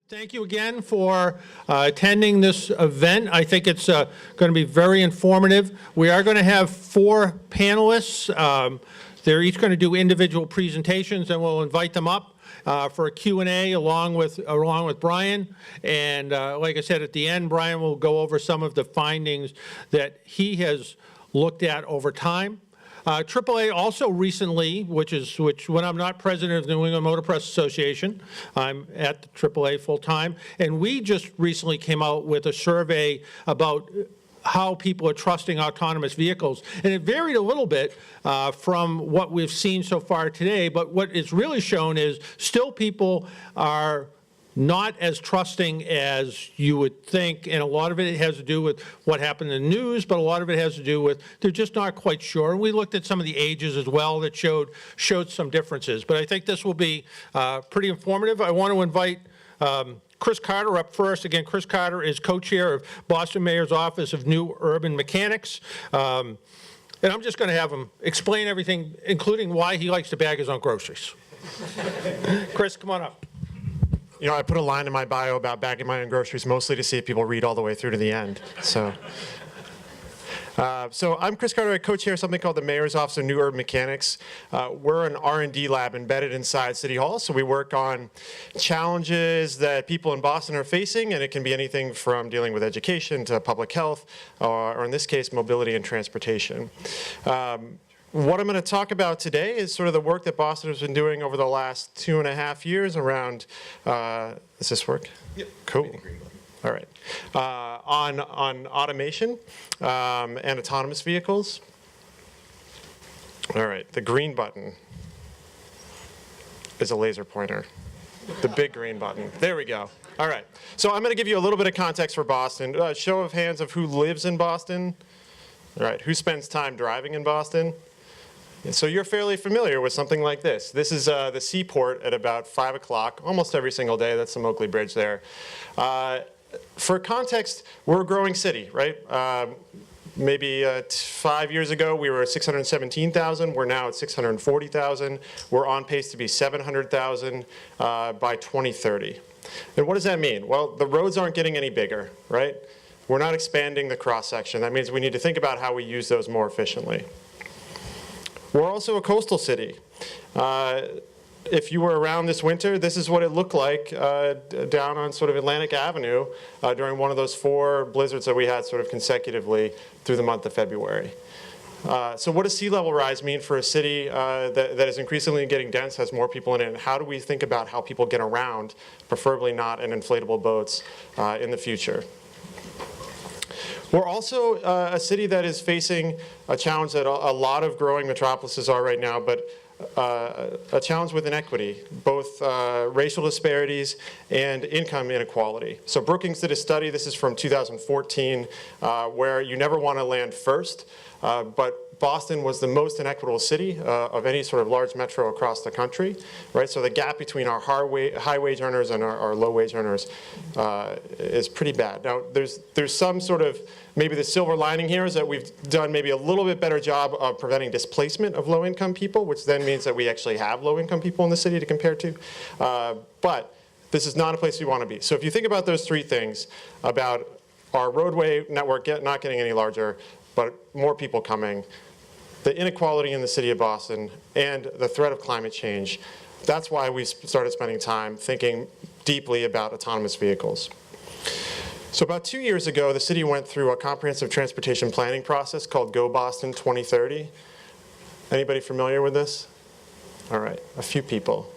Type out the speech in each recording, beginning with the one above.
Thank you again for attending this event. I think it's going to be very informative. We are going to have 4 panelists. They're each going to do individual presentations, and we'll invite them up for a Q&A along with Brian. And like I said, at the end, Brian will go over some of the findings that he has looked at over time. AAA also recently, which when I'm not president of the New England Motor Press Association, I'm at the AAA full-time, and we just recently came out with a survey about how people are trusting autonomous vehicles. And it varied a little bit from what we've seen so far today, but what it's really shown is still people are not as trusting as you would think, and a lot of it has to do with what happened in the news, but a lot of it has to do with they're just not quite sure. And we looked at some of the ages as well that showed some differences. But I think this will be pretty informative. I want to invite Chris Carter up first. Again, Chris Carter is co-chair of Boston Mayor's Office of New Urban Mechanics. And I'm just going to have him explain everything, including why he likes to bag his own groceries. Chris, come on up. You know, I put a line in my bio about bagging my own groceries mostly to see if people read all the way through to the end. So I'm Chris Carter. I co-chair something called the Mayor's Office of New Urban Mechanics. We're an R&D lab embedded inside City Hall, so we work on challenges that people in Boston are facing, and it can be anything from dealing with education to public health, or in this case, mobility and transportation. What I'm going to talk about today is sort of the work that Boston has been doing over the last 2.5 years around, does this work? Yep. Cool. All right. On automation and autonomous vehicles. All right, the green button is a laser pointer. The big green button. There we go. All right. So I'm going to give you a little bit of context for Boston. Show of hands of who lives in Boston. All right. Who spends time driving in Boston? So you're fairly familiar with something like this. This is the seaport at about 5 o'clock, almost every single day. That's the Oakley Bridge there. For context, we're a growing city, right? Maybe 5 years ago, we were at 617,000. We're now at 640,000. We're on pace to be 700,000 by 2030. And what does that mean? Well, the roads aren't getting any bigger, right? We're not expanding the cross-section. That means we need to think about how we use those more efficiently. We're also a coastal city. If you were around this winter, this is what it looked like down on sort of Atlantic Avenue during one of those 4 blizzards that we had sort of consecutively through the month of February. So what does sea level rise mean for a city that is increasingly getting dense, has more people in it, and how do we think about how people get around, preferably not in inflatable boats, in the future? We're also a city that is facing a challenge that a lot of growing metropolises are right now, but a challenge with inequity, both racial disparities and income inequality. So Brookings did a study, this is from 2014, where you never want to land first, but Boston was the most inequitable city of any sort of large metro across the country, right? So the gap between our high wage earners and our low wage earners is pretty bad. Now, there's some sort of, maybe the silver lining here is that we've done maybe a little bit better job of preventing displacement of low income people, which then means that we actually have low income people in the city to compare to. But this is not a place we want to be. So if you think about those 3 things, about our roadway network not getting any larger, but more people coming, the inequality in the city of Boston, and the threat of climate change, that's why we started spending time thinking deeply about autonomous vehicles. So about 2 years ago, the city went through a comprehensive transportation planning process called Go Boston 2030. Anybody familiar with this? All right, a few people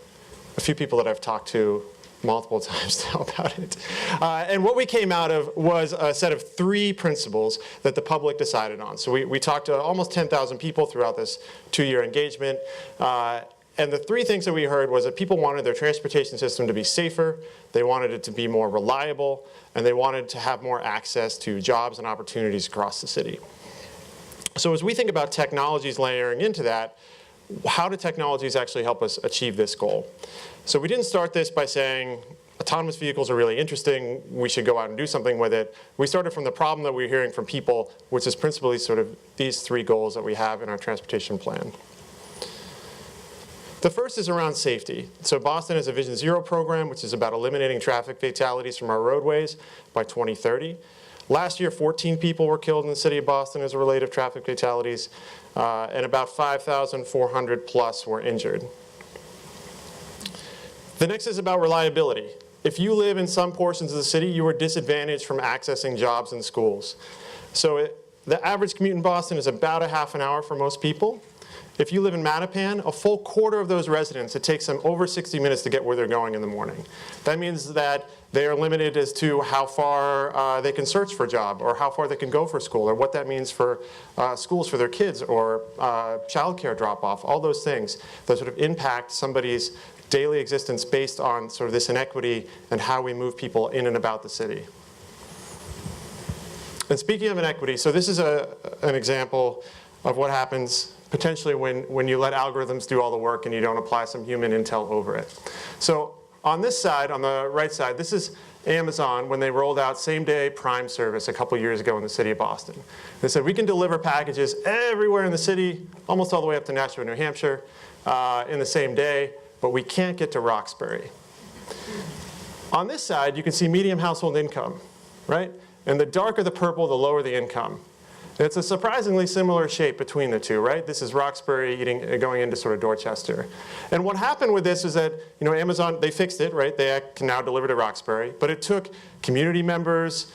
that I've talked to multiple times now about it. And what we came out of was a set of 3 principles that the public decided on. So we talked to almost 10,000 people throughout this 2-year engagement. And the 3 things that we heard was that people wanted their transportation system to be safer, they wanted it to be more reliable, and they wanted to have more access to jobs and opportunities across the city. So as we think about technologies layering into that, how do technologies actually help us achieve this goal? So we didn't start this by saying autonomous vehicles are really interesting, we should go out and do something with it. We started from the problem that we're hearing from people, which is principally sort of these 3 goals that we have in our transportation plan. The first is around safety. So Boston has a Vision Zero program, which is about eliminating traffic fatalities from our roadways by 2030. Last year, 14 people were killed in the city of Boston as a result of traffic fatalities, and about 5,400 plus were injured. The next is about reliability. If you live in some portions of the city, you are disadvantaged from accessing jobs and schools. So the average commute in Boston is about a half an hour for most people. If you live in Mattapan, a full quarter of those residents, it takes them over 60 minutes to get where they're going in the morning. That means that they are limited as to how far they can search for a job, or how far they can go for school, or what that means for schools for their kids, or childcare drop-off, all those things that sort of impact somebody's daily existence based on sort of this inequity and how we move people in and about the city. And speaking of inequity, so this is an example of what happens potentially when you let algorithms do all the work and you don't apply some human intel over it. So on this side, on the right side, this is Amazon when they rolled out same-day Prime service a couple years ago in the city of Boston. They said, we can deliver packages everywhere in the city, almost all the way up to Nashua, New Hampshire, in the same day, but we can't get to Roxbury. On this side, you can see median household income, right? And the darker the purple, the lower the income. It's a surprisingly similar shape between the two, right? This is Roxbury going into sort of Dorchester. And what happened with this is that, Amazon, they fixed it, right? They can now deliver to Roxbury. But it took community members,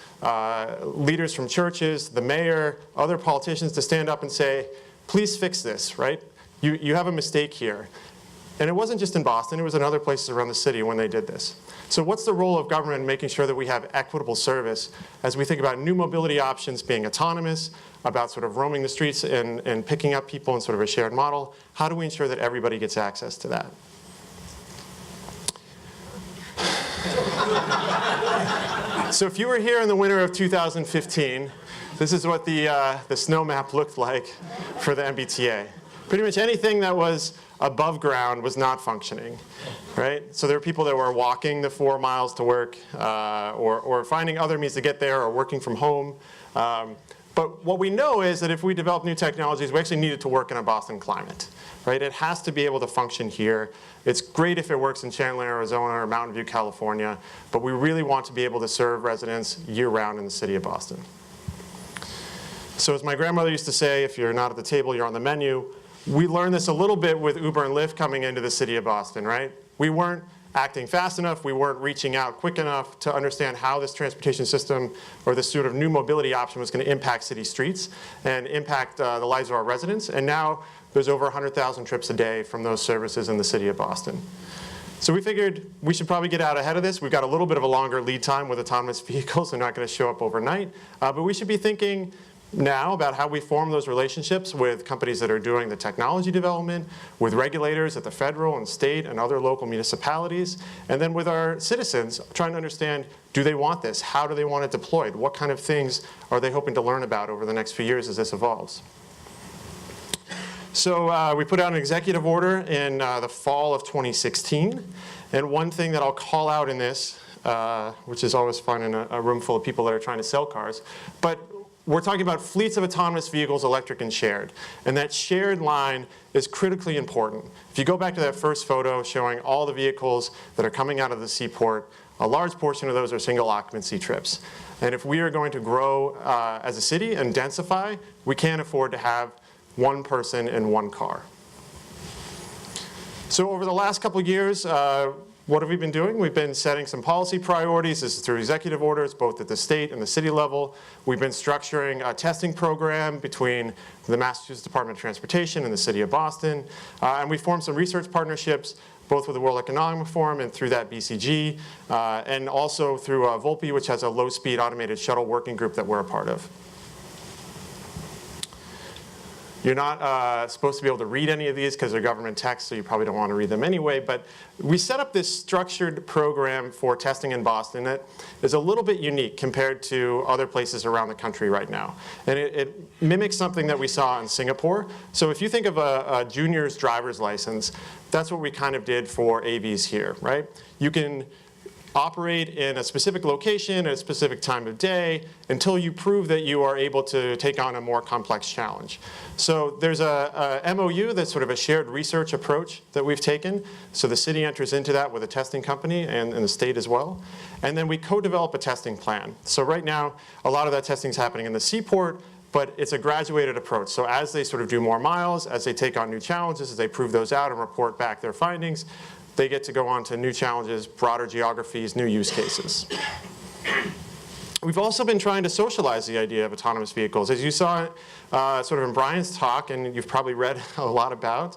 leaders from churches, the mayor, other politicians to stand up and say, please fix this, right? You have a mistake here. And it wasn't just in Boston, it was in other places around the city when they did this. So what's the role of government in making sure that we have equitable service as we think about new mobility options being autonomous, about sort of roaming the streets and picking up people in sort of a shared model? How do we ensure that everybody gets access to that? So if you were here in the winter of 2015, this is what the snow map looked like for the MBTA. Pretty much anything that was above ground was not functioning, right? So there were people that were walking the 4 miles to work, or finding other means to get there, or working from home. But what we know is that if we develop new technologies, we actually need it to work in a Boston climate, right? It has to be able to function here. It's great if it works in Chandler, Arizona, or Mountain View, California, but we really want to be able to serve residents year-round in the city of Boston. So as my grandmother used to say, if you're not at the table, you're on the menu. We learned this a little bit with Uber and Lyft coming into the city of Boston, right? We weren't acting fast enough, we weren't reaching out quick enough to understand how this transportation system or this sort of new mobility option was going to impact city streets and impact the lives of our residents. And now there's over 100,000 trips a day from those services in the city of Boston. So we figured we should probably get out ahead of this. We've got a little bit of a longer lead time with autonomous vehicles. They're not going to show up overnight. But we should be thinking now about how we form those relationships with companies that are doing the technology development, with regulators at the federal and state and other local municipalities, and then with our citizens, trying to understand, do they want this? How do they want it deployed? What kind of things are they hoping to learn about over the next few years as this evolves? So we put out an executive order in the fall of 2016, and one thing that I'll call out in this, which is always fun in a room full of people that are trying to sell cars, but we're talking about fleets of autonomous vehicles, electric and shared. And that shared line is critically important. If you go back to that first photo showing all the vehicles that are coming out of the seaport, a large portion of those are single occupancy trips. And if we are going to grow as a city and densify, we can't afford to have one person in one car. So over the last couple of years, what have we been doing? We've been setting some policy priorities. This is through executive orders, both at the state and the city level. We've been structuring a testing program between the Massachusetts Department of Transportation and the city of Boston. And we formed some research partnerships, both with the World Economic Forum and through that BCG, and also through Volpe, which has a low-speed automated shuttle working group that we're a part of. You're not supposed to be able to read any of these because they're government text, so you probably don't want to read them anyway. But we set up this structured program for testing in Boston that is a little bit unique compared to other places around the country right now. And it mimics something that we saw in Singapore. So if you think of a junior's driver's license, that's what we kind of did for AVs here, right? You can operate in a specific location at a specific time of day until you prove that you are able to take on a more complex challenge. So there's a MOU that's sort of a shared research approach that we've taken. So the city enters into that with a testing company and the state as well. And then we co-develop a testing plan. So right now, a lot of that testing is happening in the seaport, but it's a graduated approach. So as they sort of do more miles, as they take on new challenges, as they prove those out and report back their findings, they get to go on to new challenges, broader geographies, new use cases. We've also been trying to socialize the idea of autonomous vehicles. As you saw sort of in Brian's talk, and you've probably read a lot about,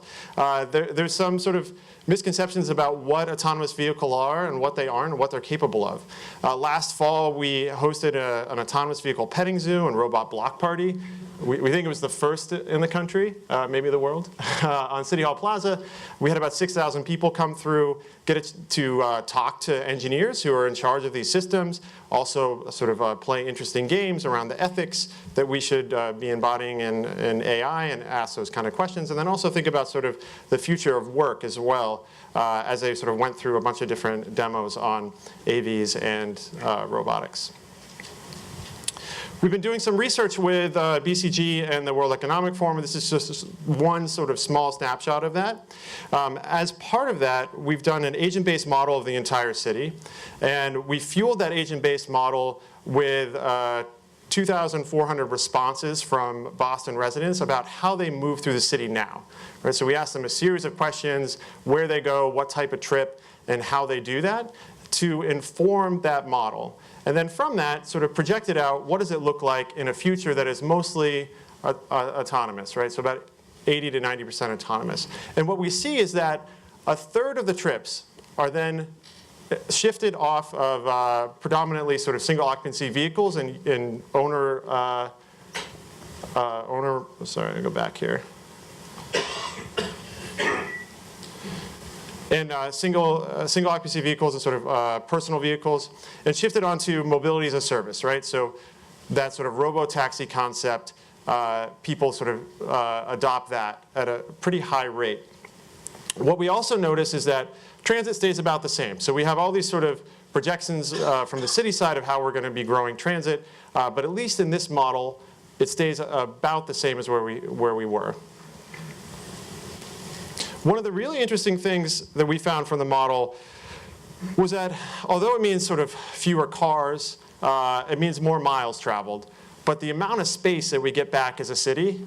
there's some sort of misconceptions about what autonomous vehicles are and what they aren't and what they're capable of. Last fall, we hosted an autonomous vehicle petting zoo and robot block party. We think it was the first in the country, maybe the world. On City Hall Plaza, we had about 6,000 people come through, get to talk to engineers who are in charge of these systems, also sort of play interesting games around the ethics that we should be embodying in AI and ask those kind of questions, and then also think about sort of the future of work as well, as they sort of went through a bunch of different demos on AVs and robotics. We've been doing some research with BCG and the World Economic Forum. This is just one sort of small snapshot of that. As part of that, we've done an agent-based model of the entire city. And we fueled that agent-based model with 2,400 responses from Boston residents about how they move through the city now. Right? So we asked them a series of questions, where they go, what type of trip, and how they do that, to inform that model. And then from that, sort of projected out, what does it look like in a future that is mostly autonomous, right? So about 80 to 90% autonomous. And what we see is that a third of the trips are then shifted off of predominantly sort of single occupancy vehicles and sorry, I go back here. And single occupancy vehicles and sort of personal vehicles, and shifted onto mobility as a service, right? So that sort of robo-taxi concept, people sort of adopt that at a pretty high rate. What we also notice is that transit stays about the same. So we have all these sort of projections from the city side of how we're going to be growing transit, but at least in this model, it stays about the same as where we were. One of the really interesting things that we found from the model was that although it means sort of fewer cars, it means more miles traveled, but the amount of space that we get back as a city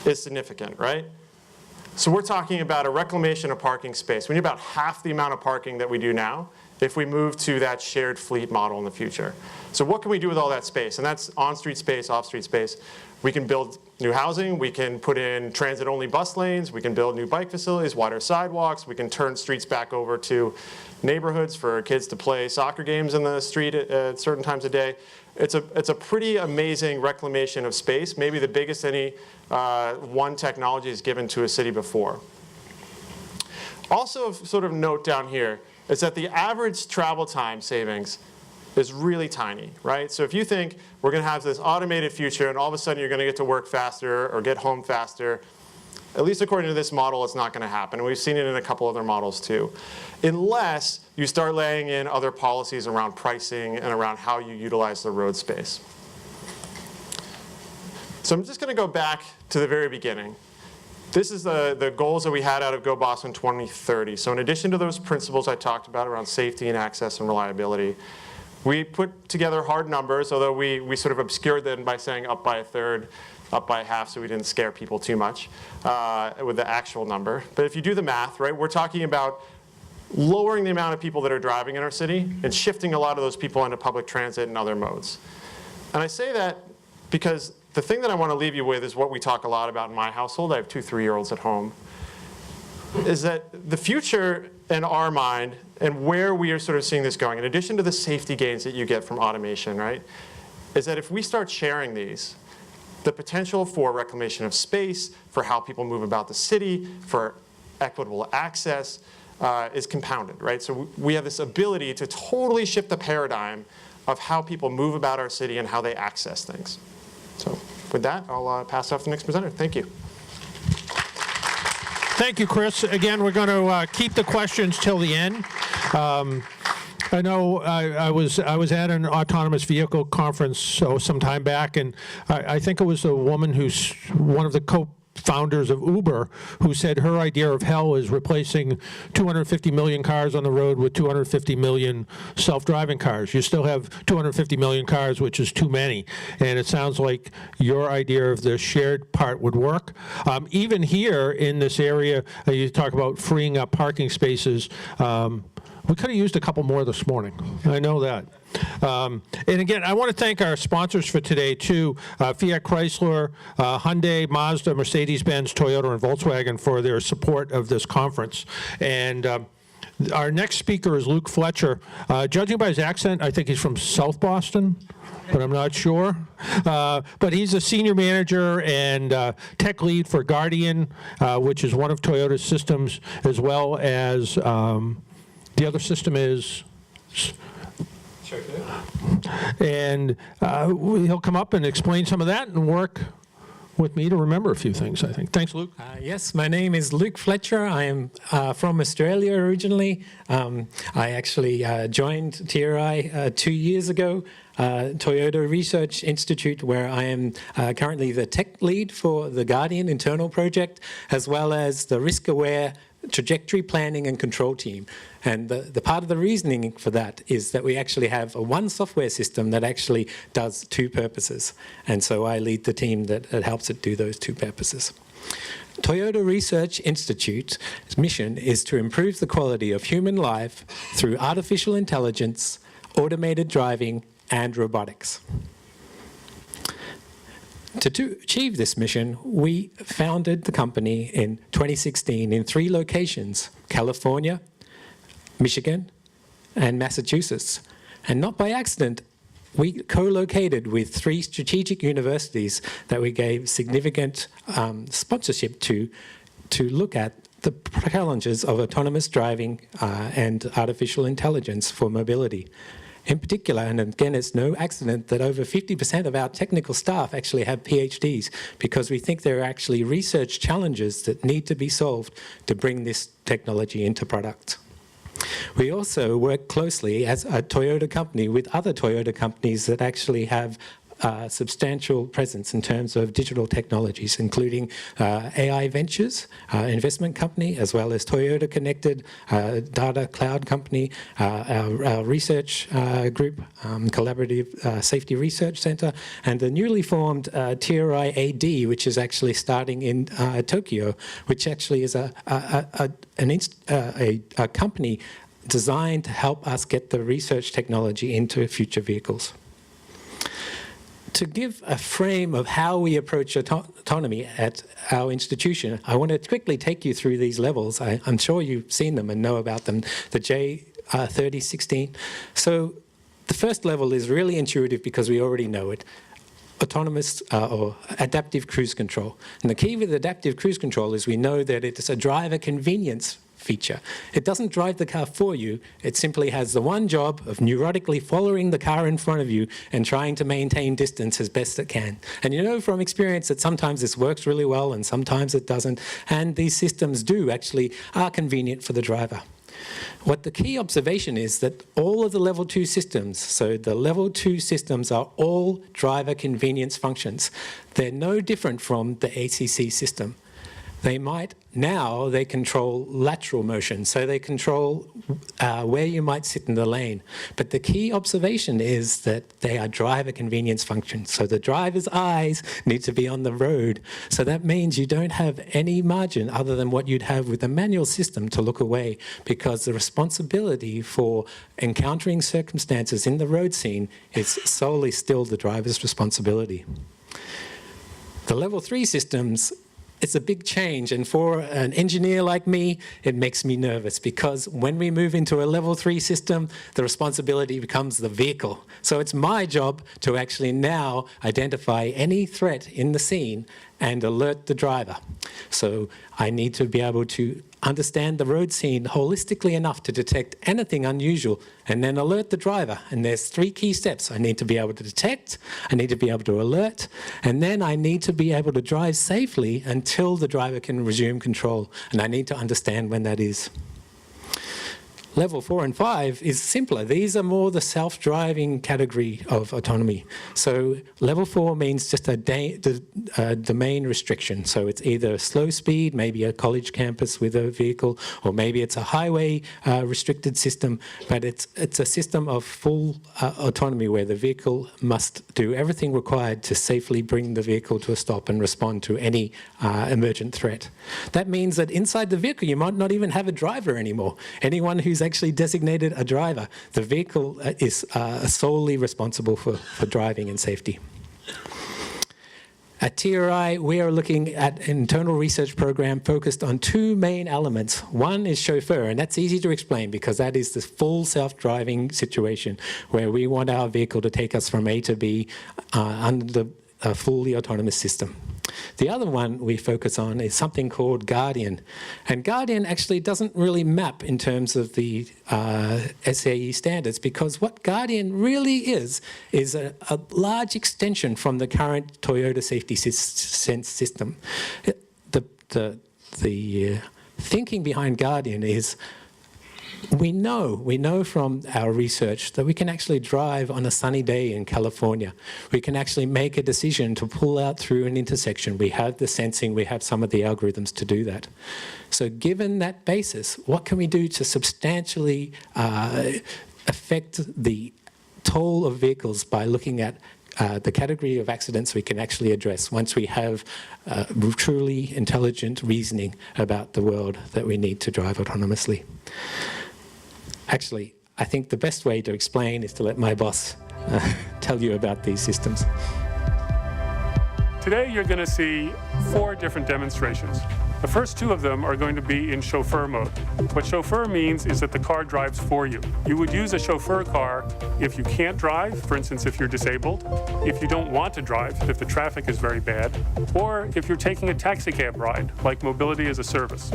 is significant, right? So we're talking about a reclamation of parking space. We need about half the amount of parking that we do now if we move to that shared fleet model in the future. So what can we do with all that space? And that's on-street space, off-street space. We can build new housing. We can put in transit-only bus lanes. We can build new bike facilities, wider sidewalks. We can turn streets back over to neighborhoods for kids to play soccer games in the street at certain times of day. It's a pretty amazing reclamation of space, maybe the biggest any one technology has given to a city before. Also, sort of note down here is that the average travel time savings is really tiny, right? So if you think we're going to have this automated future and all of a sudden you're going to get to work faster or get home faster, at least according to this model, it's not going to happen. And we've seen it in a couple other models too. Unless you start laying in other policies around pricing and around how you utilize the road space. So I'm just going to go back to the very beginning. This is the goals that we had out of Go Boston 2030. So in addition to those principles I talked about around safety and access and reliability, we put together hard numbers, although we sort of obscured them by saying up by a third, up by half, so we didn't scare people too much with the actual number. But if you do the math, right, we're talking about lowering the amount of people that are driving in our city and shifting a lot of those people into public transit and other modes. And I say that because the thing that I want to leave you with is what we talk a lot about in my household. I have 2 3-year-olds at home. Is that the future in our mind and where we are sort of seeing this going, in addition to the safety gains that you get from automation, right, is that if we start sharing these, the potential for reclamation of space, for how people move about the city, for equitable access is compounded, right? So we have this ability to totally shift the paradigm of how people move about our city and how they access things. So with that, I'll pass off to the next presenter. Thank you. Thank you, Chris. Again, we're going to keep the questions till the end. I know I was at an autonomous vehicle conference some time back, and I think it was a woman who's one of the co-founders of Uber who said her idea of hell is replacing 250 million cars on the road with 250 million self-driving cars. You still have 250 million cars, which is too many, and it sounds like your idea of the shared part would work. Even here in this area, you talk about freeing up parking spaces. We could have used a couple more this morning. I know that. And again, I want to thank our sponsors for today, too, Fiat Chrysler, Hyundai, Mazda, Mercedes-Benz, Toyota, and Volkswagen for their support of this conference. And our next speaker is Luke Fletcher. Judging by his accent, I think he's from South Boston, but I'm not sure. But he's a senior manager and tech lead for Guardian, which is one of Toyota's systems, as well as the other system is, and he'll come up and explain some of that and work with me to remember a few things, I think. Thanks, Luke. Yes, my name is Luke Fletcher. I am from Australia originally. I actually joined TRI 2 years ago, Toyota Research Institute, where I am currently the tech lead for the Guardian internal project, as well as the risk-aware trajectory planning and control team. And the part of the reasoning for that is that we actually have one software system that actually does two purposes. And so I lead the team that helps it do those two purposes. Toyota Research Institute's mission is to improve the quality of human life through artificial intelligence, automated driving, and robotics. To achieve this mission, we founded the company in 2016 in 3 locations: California, Michigan, and Massachusetts. And not by accident, we co-located with 3 strategic universities that we gave significant sponsorship to look at the challenges of autonomous driving and artificial intelligence for mobility. In particular, and again, it's no accident that over 50% of our technical staff actually have PhDs, because we think there are actually research challenges that need to be solved to bring this technology into product. We also work closely as a Toyota company with other Toyota companies that actually have substantial presence in terms of digital technologies, including AI Ventures, investment company, as well as Toyota Connected Data Cloud Company, our research group, Collaborative Safety Research Center, and the newly formed TRI AD, which is actually starting in Tokyo, which actually is a company designed to help us get the research technology into future vehicles. To give a frame of how we approach autonomy at our institution, I want to quickly take you through these levels. I'm sure you've seen them and know about them, the J30, 16. So the first level is really intuitive because we already know it. Autonomous or adaptive cruise control. And the key with adaptive cruise control is we know that it's a driver convenience feature. It doesn't drive the car for you. It simply has the one job of neurotically following the car in front of you and trying to maintain distance as best it can. And you know from experience that sometimes this works really well and sometimes it doesn't. And these systems are convenient for the driver. What the key observation is that all of the level 2 systems, so the level 2 systems are all driver convenience functions. They're no different from the ACC system. They control lateral motion, so they control where you might sit in the lane. But the key observation is that they are driver convenience functions. So the driver's eyes need to be on the road. So that means you don't have any margin other than what you'd have with a manual system to look away, because the responsibility for encountering circumstances in the road scene is solely still the driver's responsibility. The level 3 systems, it's a big change, and for an engineer like me, it makes me nervous, because when we move into a level 3 system, the responsibility becomes the vehicle. So it's my job to actually now identify any threat in the scene and alert the driver. So I need to be able to understand the road scene holistically enough to detect anything unusual and then alert the driver. And there's 3 key steps. I need to be able to detect, I need to be able to alert, and then I need to be able to drive safely until the driver can resume control. And I need to understand when that is. Level 4 and 5 is simpler. These are more the self-driving category of autonomy. So level 4 means just a domain restriction. So it's either slow speed, maybe a college campus with a vehicle, or maybe it's a highway restricted system, but it's a system of full autonomy where the vehicle must do everything required to safely bring the vehicle to a stop and respond to any emergent threat. That means that inside the vehicle you might not even have a driver anymore. Anyone who's actually designated a driver, the vehicle is solely responsible for driving and safety. At TRI, we are looking at an internal research program focused on 2 main elements. One is chauffeur, and that's easy to explain because that is the full self-driving situation where we want our vehicle to take us from A to B under the fully autonomous system. The other one we focus on is something called Guardian. And Guardian actually doesn't really map in terms of the SAE standards, because what Guardian really is a large extension from the current Toyota Safety Sense system. The thinking behind Guardian is we know from our research that we can actually drive on a sunny day in California. We can actually make a decision to pull out through an intersection. We have the sensing, we have some of the algorithms to do that. So given that basis, what can we do to substantially affect the toll of vehicles by looking at the category of accidents we can actually address once we have truly intelligent reasoning about the world that we need to drive autonomously? Actually, I think the best way to explain is to let my boss tell you about these systems. Today you're going to see 4 different demonstrations. The first 2 of them are going to be in chauffeur mode. What chauffeur means is that the car drives for you. You would use a chauffeur car if you can't drive, for instance, if you're disabled, if you don't want to drive, if the traffic is very bad, or if you're taking a taxi cab ride, like mobility as a service.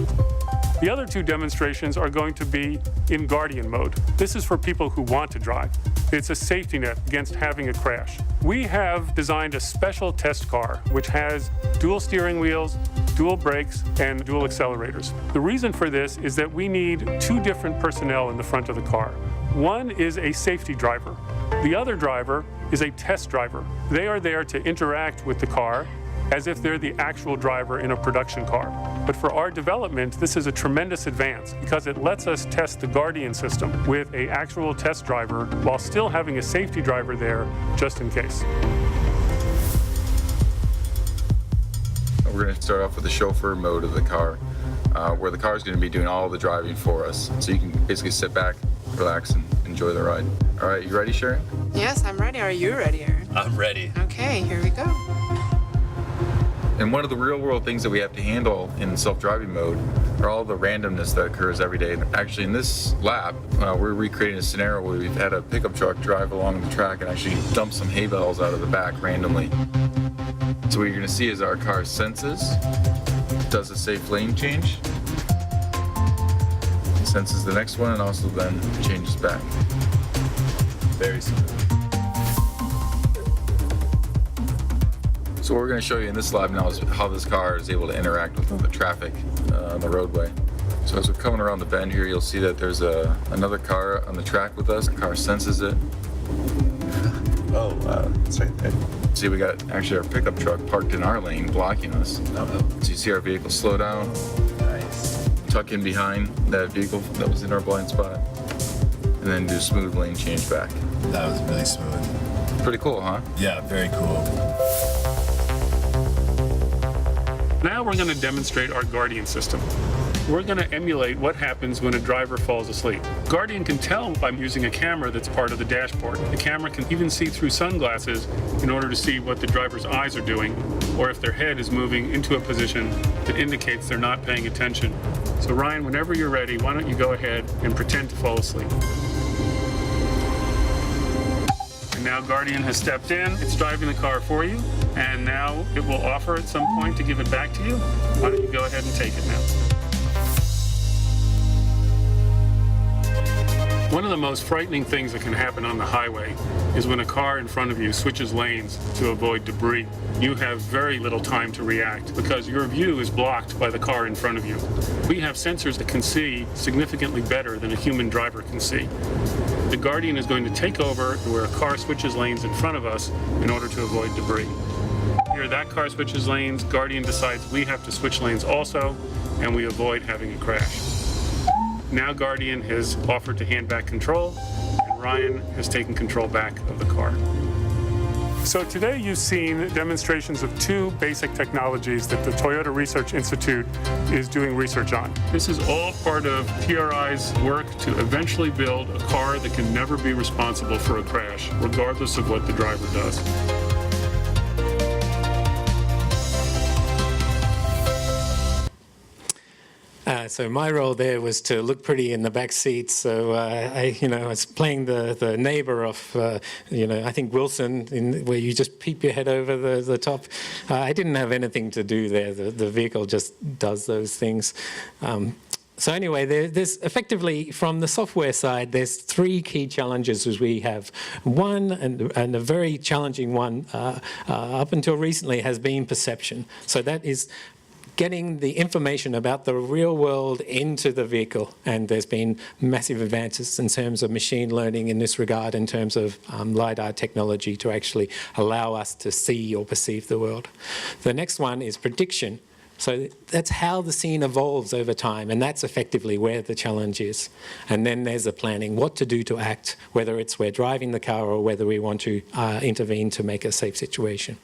The other 2 demonstrations are going to be in Guardian mode. This is for people who want to drive. It's a safety net against having a crash. We have designed a special test car which has dual steering wheels, dual brakes, and dual accelerators. The reason for this is that we need 2 different personnel in the front of the car. One is a safety driver. The other driver is a test driver. They are there to interact with the car as if they're the actual driver in a production car. But for our development, this is a tremendous advance because it lets us test the Guardian system with an actual test driver while still having a safety driver there just in case. We're going to start off with the chauffeur mode of the car, where the car is going to be doing all the driving for us. So you can basically sit back, relax, and enjoy the ride. All right, you ready, Sharon? Yes, I'm ready. Are you ready, Aaron? I'm ready. Okay, here we go. And one of the real world things that we have to handle in self-driving mode are all the randomness that occurs every day. And actually in this lab, we're recreating a scenario where we've had a pickup truck drive along the track and actually dump some hay bales out of the back randomly. So what you're gonna see is our car senses, does a safe lane change, senses the next one, and also then changes back. Very smooth. So what we're going to show you in this lab now is how this car is able to interact with the traffic on the roadway. So as we're coming around the bend here, you'll see that there's another car on the track with us. The car senses it. Oh, wow. It's right there. See, we got actually our pickup truck parked in our lane, blocking us. So you see our vehicle slow down, Nice. tuck in behind that vehicle that was in our blind spot, and then do a smooth lane change back. That was really smooth. Pretty cool, huh? Yeah, very cool. Now we're going to demonstrate our Guardian system. We're going to emulate what happens when a driver falls asleep. Guardian can tell by using a camera that's part of the dashboard. The camera can even see through sunglasses in order to see what the driver's eyes are doing, or if their head is moving into a position that indicates they're not paying attention. So Ryan, whenever you're ready, why don't you go ahead and pretend to fall asleep. And Now Guardian has stepped in, it's driving the car for you, and now it will offer at some point to give it back to you. Why don't you go ahead and take it now? One of the most frightening things that can happen on the highway is when a car in front of you switches lanes to avoid debris. You have very little time to react because your view is blocked by the car in front of you. We have sensors that can see significantly better than a human driver can see. The Guardian is going to take over where a car switches lanes in front of us in order to avoid debris. Here, that car switches lanes, Guardian decides we have to switch lanes also, and we avoid having a crash. Now Guardian has offered to hand back control, and Ryan has taken control back of the car. So today you've seen demonstrations of two basic technologies that the Toyota Research Institute is doing research on. This is all part of TRI's work to eventually build a car that can never be responsible for a crash, regardless of what the driver does. So my role there was to look pretty in the back seat. So I was playing the neighbour of, I think Wilson, where you just peep your head over the top. I didn't have anything to do there. The vehicle just does those things. So anyway, there's effectively, from the software side, there's three key challenges as we have. One, and a very challenging one up until recently, has been perception. So that is getting the information about the real world into the vehicle. And there's been massive advances in terms of machine learning in this regard, in terms of LiDAR technology to actually allow us to see or perceive the world. The next one is prediction. So that's how the scene evolves over time, and that's effectively where the challenge is. And then there's the planning, what to do to act, whether it's we're driving the car or whether we want to intervene to make a safe situation.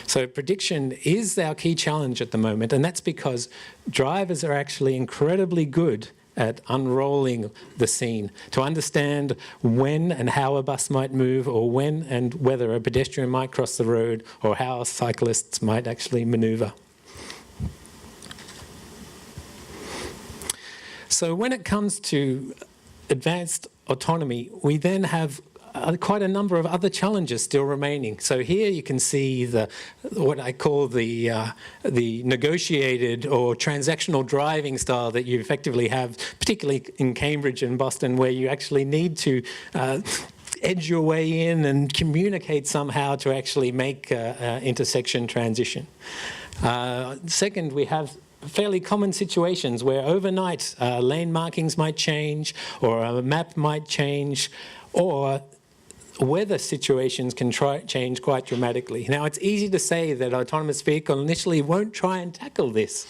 So prediction is our key challenge at the moment, and that's because drivers are actually incredibly good at unrolling the scene to understand when and how a bus might move, or when and whether a pedestrian might cross the road, or how cyclists might actually maneuver. So when it comes to advanced autonomy, we then have quite a number of other challenges still remaining. So here you can see what I call the negotiated or transactional driving style that you effectively have, particularly in Cambridge and Boston, where you actually need to edge your way in and communicate somehow to actually make intersection transition. Second, we have fairly common situations where overnight lane markings might change, or a map might change, or weather situations can change quite dramatically. Now, it's easy to say that autonomous vehicle initially won't try and tackle this,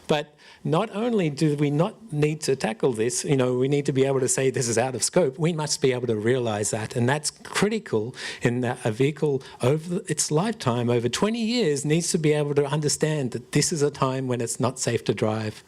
but not only do we not need to tackle this, we need to be able to say this is out of scope, we must be able to realize that. And that's critical in that a vehicle over its lifetime, over 20 years, needs to be able to understand that this is a time when it's not safe to drive.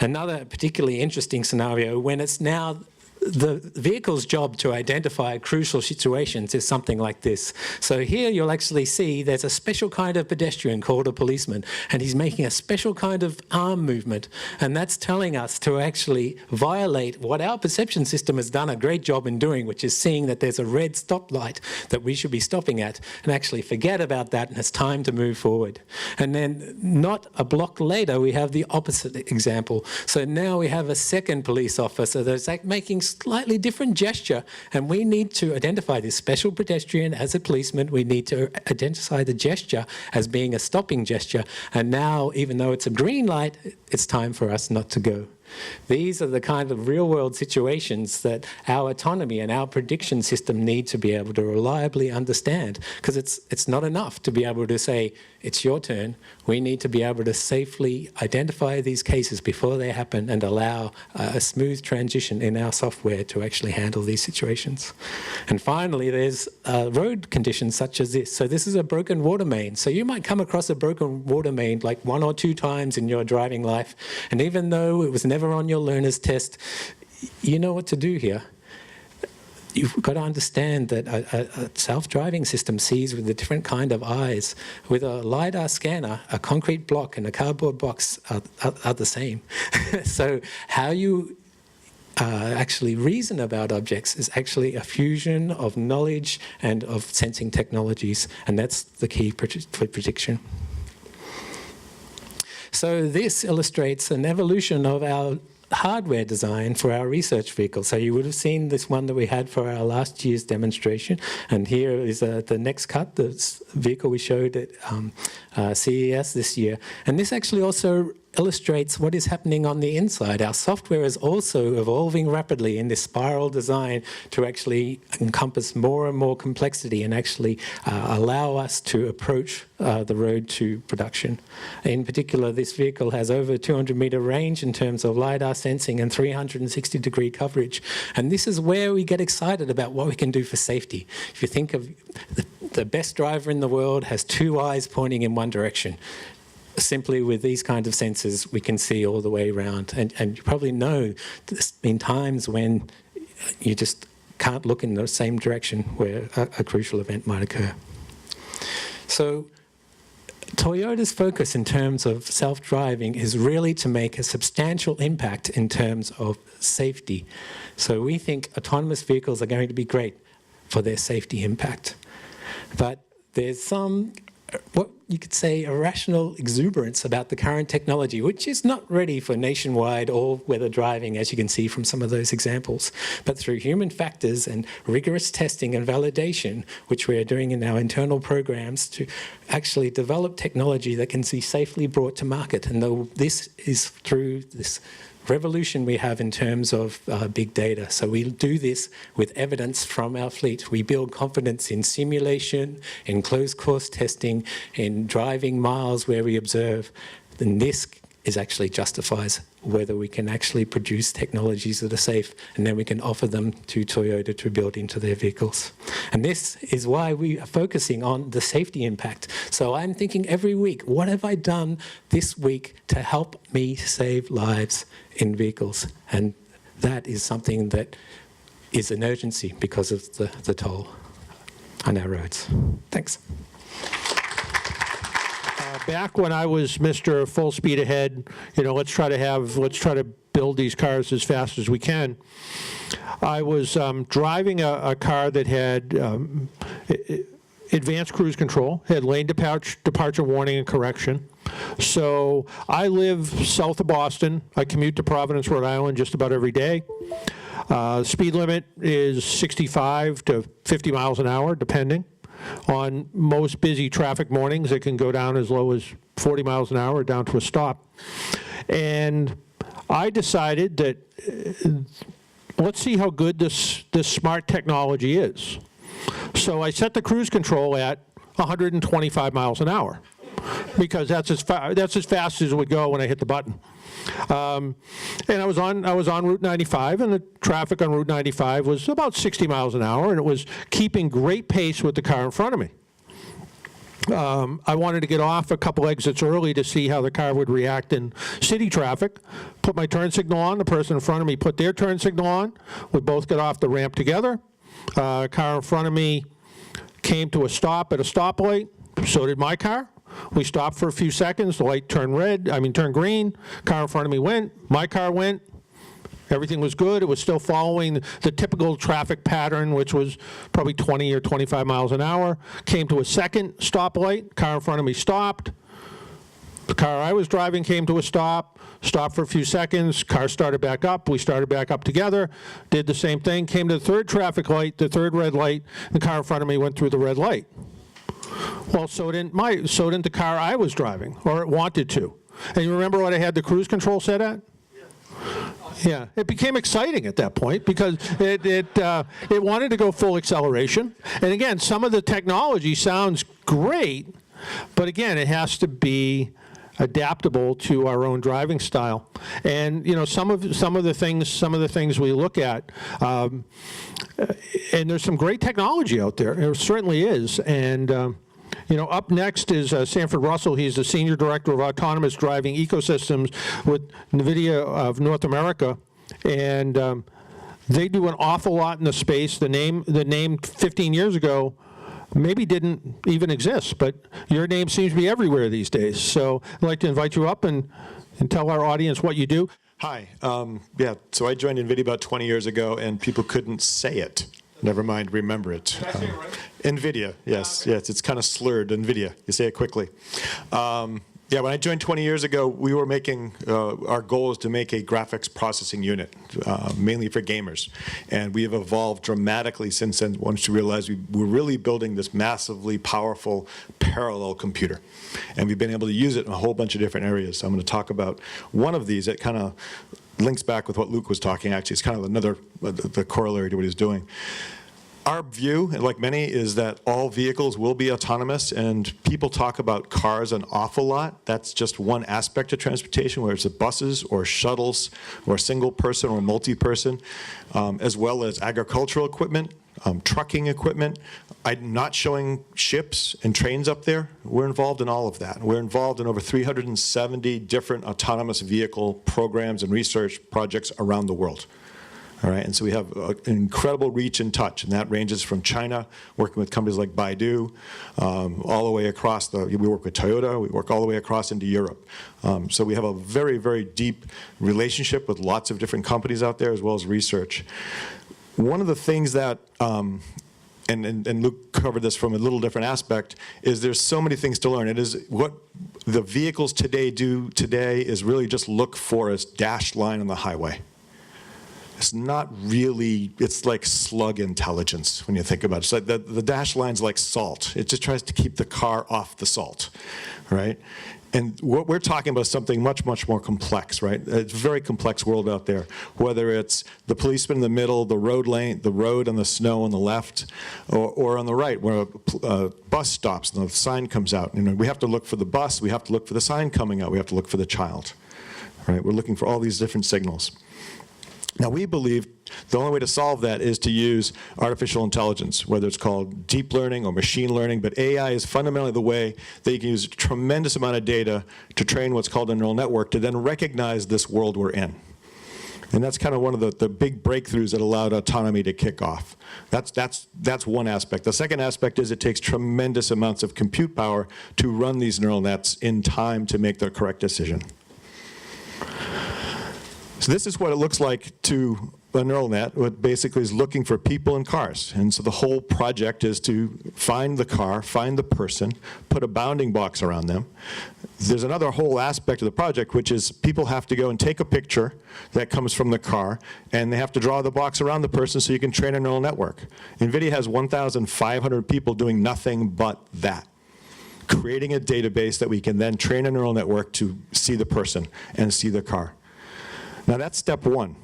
Another particularly interesting scenario, when it's now the vehicle's job to identify crucial situations, is something like this. So here you'll actually see there's a special kind of pedestrian called a policeman, and he's making a special kind of arm movement, and that's telling us to actually violate what our perception system has done a great job in doing, which is seeing that there's a red stoplight that we should be stopping at, and actually forget about that, and it's time to move forward. And then not a block later, we have the opposite example. So now we have a second police officer that's making slightly different gesture, and we need to identify this special pedestrian as a policeman. We need to identify the gesture as being a stopping gesture, and now, even though it's a green light, it's time for us not to go. These are the kind of real-world situations that our autonomy and our prediction system need to be able to reliably understand, because it's not enough to be able to say, it's your turn. We need to be able to safely identify these cases before they happen and allow a smooth transition in our software to actually handle these situations. And finally, there's road conditions such as this. So this is a broken water main. So you might come across a broken water main like 1 or 2 times in your driving life, and even though it was never on your learner's test, you know what to do here. You've got to understand that a self-driving system sees with a different kind of eyes. With a LiDAR scanner, a concrete block and a cardboard box are the same. So how you actually reason about objects is actually a fusion of knowledge and of sensing technologies, and that's the key for prediction. So this illustrates an evolution of our hardware design for our research vehicle. So you would have seen this one that we had for our last year's demonstration, and here is the next cut, the vehicle we showed at CES this year. And this actually also illustrates what is happening on the inside. Our software is also evolving rapidly in this spiral design to actually encompass more and more complexity and actually allow us to approach the road to production. In particular, this vehicle has over 200-meter range in terms of LiDAR sensing and 360-degree coverage. And this is where we get excited about what we can do for safety. If you think of the best driver in the world has two eyes pointing in one direction. Simply with these kinds of sensors, we can see all the way around. And you probably know there's been times when you just can't look in the same direction where a crucial event might occur. So Toyota's focus in terms of self-driving is really to make a substantial impact in terms of safety. So we think autonomous vehicles are going to be great for their safety impact. But there's some, what you could say, irrational exuberance about the current technology, which is not ready for nationwide all-weather driving, as you can see from some of those examples. But through human factors and rigorous testing and validation, which we are doing in our internal programs to actually develop technology that can be safely brought to market. And this is through this revolution we have in terms of big data. So we do this with evidence from our fleet. We build confidence in simulation, in closed course testing, in driving miles where we observe. Then this is actually justifies whether we can actually produce technologies that are safe, and then we can offer them to Toyota to build into their vehicles. And this is why we are focusing on the safety impact. So I'm thinking every week, what have I done this week to help me save lives in vehicles? And that is something that is an urgency because of the toll on our roads. Thanks. Back when I was Mr. Full Speed Ahead, let's try to build these cars as fast as we can. I was driving a car that had advanced cruise control, had lane departure warning and correction. So I live south of Boston. I commute to Providence, Rhode Island just about every day. Speed limit is 65 to 50 miles an hour, depending. On most busy traffic mornings, it can go down as low as 40 miles an hour down to a stop. And I decided that let's see how good this smart technology is. So I set the cruise control at 125 miles an hour because that's as fast as it would go when I hit the button. And I was on Route 95, and the traffic on Route 95 was about 60 miles an hour, and it was keeping great pace with the car in front of me. I wanted to get off a couple exits early to see how the car would react in city traffic. Put my turn signal on. The person in front of me put their turn signal on. We both got off the ramp together. Car in front of me came to a stop at a stoplight. So did my car. We stopped for a few seconds. The light turned green. Car in front of me went. My car went. Everything was good. It was still following the typical traffic pattern, which was probably 20 or 25 miles an hour. Came to a second stoplight. Car in front of me stopped. The car I was driving came to a stop. Stopped for a few seconds. Car started back up. We started back up together. Did the same thing. Came to the third traffic light, the third red light. The car in front of me went through the red light. Well, so didn't the car I was driving, or it wanted to. And you remember what I had the cruise control set at? Yeah, it became exciting at that point because it wanted to go full acceleration. And again, some of the technology sounds great, but again, it has to be adaptable to our own driving style. And some of the things we look at, and there's some great technology out there. There certainly is. And up next is Sanford Russell. He's the Senior Director of Autonomous Driving Ecosystems with NVIDIA of North America. And they do an awful lot in the space. The name 15 years ago maybe didn't even exist, but your name seems to be everywhere these days. So I'd like to invite you up and tell our audience what you do. Hi. Yeah, so I joined NVIDIA about 20 years ago, and people couldn't say it. Never mind, remember it. Did I say it right? NVIDIA, yes, yes, it's kind of slurred, NVIDIA. You say it quickly. Yeah, when I joined 20 years ago, we were making, our goal is to make a graphics processing unit, mainly for gamers. And we have evolved dramatically since then, once we realized we're really building this massively powerful parallel computer. And we've been able to use it in a whole bunch of different areas. So I'm going to talk about one of these that kind of links back with what Luke was talking, actually. It's kind of another, the corollary to what he's doing. Our view, like many, is that all vehicles will be autonomous, and people talk about cars an awful lot. That's just one aspect of transportation, whether it's the buses or shuttles or single person or multi-person, as well as agricultural equipment, trucking equipment. I'm not showing ships and trains up there. We're involved in all of that. We're involved in over 370 different autonomous vehicle programs and research projects around the world. All right, and so we have an incredible reach and touch, and that ranges from China, working with companies like Baidu, all the way across we work with Toyota, we work all the way across into Europe. So we have a very, very deep relationship with lots of different companies out there, as well as research. One of the things that, and Luke covered this from a little different aspect, is there's so many things to learn. It is what the vehicles today do today is really just look for a dashed line on the highway. It's not really, it's like slug intelligence when you think about it. It's like the dash line's like salt. It just tries to keep the car off the salt, right? And what we're talking about is something much, much more complex, right? It's a very complex world out there, whether it's the policeman in the middle, the road lane, the road and the snow on the left, or on the right, where a bus stops and the sign comes out. You know, we have to look for the bus, we have to look for the sign coming out, we have to look for the child, right? We're looking for all these different signals. Now, we believe the only way to solve that is to use artificial intelligence, whether it's called deep learning or machine learning, but AI is fundamentally the way that you can use a tremendous amount of data to train what's called a neural network to then recognize this world we're in. And that's kind of one of the big breakthroughs that allowed autonomy to kick off. That's one aspect. The second aspect is it takes tremendous amounts of compute power to run these neural nets in time to make the correct decision. So this is what it looks like to a neural net, what basically is looking for people in cars. And so the whole project is to find the car, find the person, put a bounding box around them. There's another whole aspect of the project, which is people have to go and take a picture that comes from the car, and they have to draw the box around the person so you can train a neural network. NVIDIA has 1,500 people doing nothing but that, creating a database that we can then train a neural network to see the person and see the car. Now that's step one.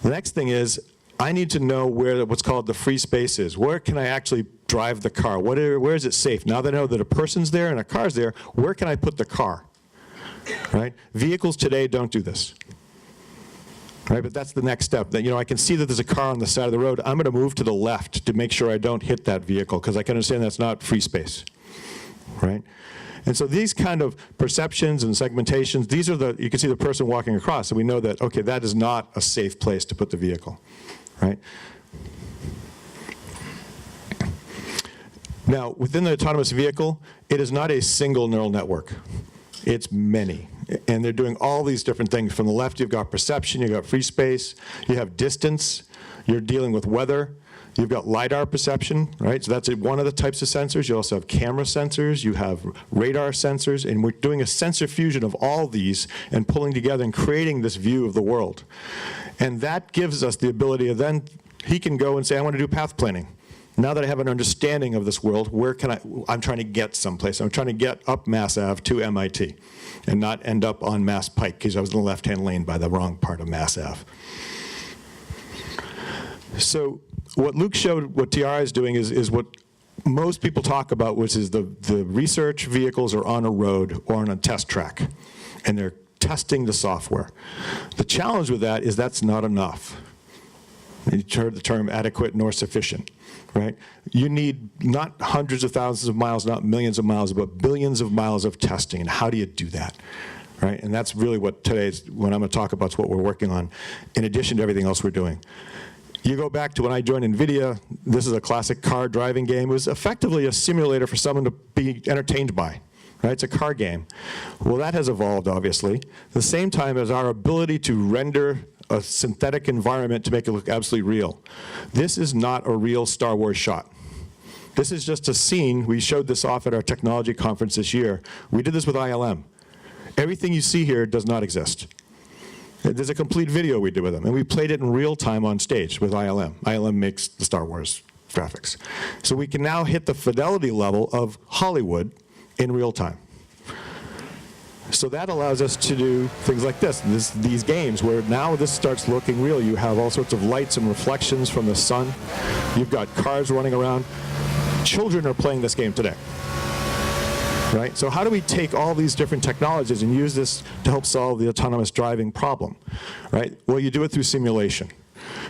The next thing is, I need to know where what's called the free space is. Where can I actually drive the car? Where is it safe? Now that I know that a person's there and a car's there, where can I put the car? Right? Vehicles today don't do this. Right? But that's the next step. That, you know, I can see that there's a car on the side of the road. I'm going to move to the left to make sure I don't hit that vehicle, because I can understand that's not free space. Right? And so these kind of perceptions and segmentations, these are you can see the person walking across, so we know that, okay, that is not a safe place to put the vehicle, right? Now, within the autonomous vehicle, it is not a single neural network. It's many. And they're doing all these different things. From the left, you've got perception, you've got free space, you have distance, you're dealing with weather. You've got LiDAR perception, right? So that's one of the types of sensors. You also have camera sensors, you have radar sensors, and we're doing a sensor fusion of all these and pulling together and creating this view of the world. And that gives us the ability of then, he can go and say, I want to do path planning. Now that I have an understanding of this world, where can I'm trying to get someplace. I'm trying to get up Mass Ave to MIT and not end up on Mass Pike because I was in the left-hand lane by the wrong part of Mass Ave. So what Luke showed, what TRI is doing is what most people talk about, which is the research vehicles are on a road or on a test track, and they're testing the software. The challenge with that is that's not enough. You heard the term adequate nor sufficient, right? You need not hundreds of thousands of miles, not millions of miles, but billions of miles of testing, and how do you do that? Right? And that's really what when I'm going to talk about, is what we're working on, in addition to everything else we're doing. You go back to when I joined NVIDIA, this is a classic car driving game. It was effectively a simulator for someone to be entertained by. right? It's a car game. Well, that has evolved, obviously. At the same time as our ability to render a synthetic environment to make it look absolutely real. This is not a real Star Wars shot. This is just a scene. We showed this off at our technology conference this year. We did this with ILM. Everything you see here does not exist. There's a complete video we did with them, and we played it in real time on stage with ILM. ILM makes the Star Wars graphics. So we can now hit the fidelity level of Hollywood in real time. So that allows us to do things like these games where now this starts looking real. You have all sorts of lights and reflections from the sun. You've got cars running around. Children are playing this game today. Right? So how do we take all these different technologies and use this to help solve the autonomous driving problem? Right? Well, you do it through simulation.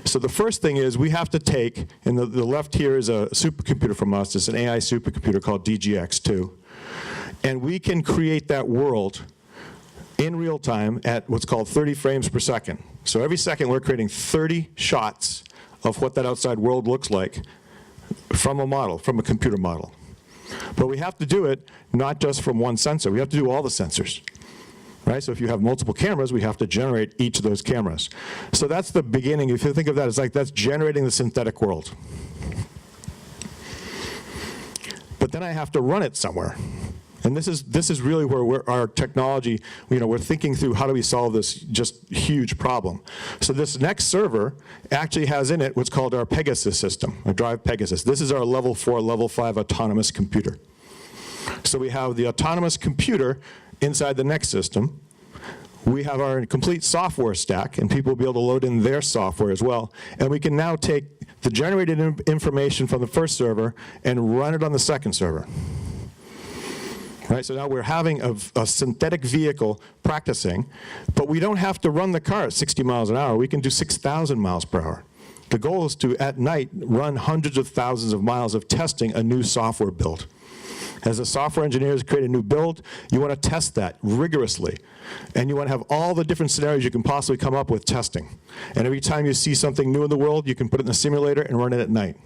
So the first thing is we have to take, and the left here is a supercomputer from us. It's an AI supercomputer called DGX2. And we can create that world in real time at what's called 30 frames per second. So every second we're creating 30 shots of what that outside world looks like from a model, from a computer model. But we have to do it not just from one sensor. We have to do all the sensors. Right? So if you have multiple cameras, we have to generate each of those cameras. So that's the beginning. If you think of that, it's like that's generating the synthetic world. But then I have to run it somewhere. And this is really where our technology, we're thinking through how do we solve this just huge problem. So this next server actually has in it what's called our Pegasus system, our Drive Pegasus. This is our level 4, level 5 autonomous computer. So we have the autonomous computer inside the next system. We have our complete software stack, and people will be able to load in their software as well. And we can now take the generated information from the first server and run it on the second server. Right, so now we're having a synthetic vehicle practicing, but we don't have to run the car at 60 miles an hour. We can do 6,000 miles per hour. The goal is to, at night, run hundreds of thousands of miles of testing a new software build. As a software engineer create a new build, you want to test that rigorously. And you want to have all the different scenarios you can possibly come up with testing. And every time you see something new in the world, you can put it in the simulator and run it at night.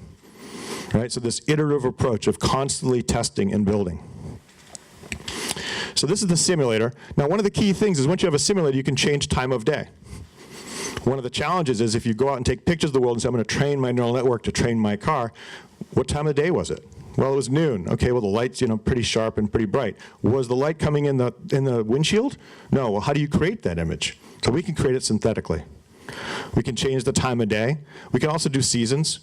Right, so this iterative approach of constantly testing and building. So this is the simulator. Now, one of the key things is once you have a simulator, you can change time of day. One of the challenges is if you go out and take pictures of the world and say, I'm going to train my neural network to train my car, what time of day was it? Well, it was noon. Okay, well, the light's pretty sharp and pretty bright. Was the light coming in the windshield? No. Well, how do you create that image? So we can create it synthetically. We can change the time of day. We can also do seasons.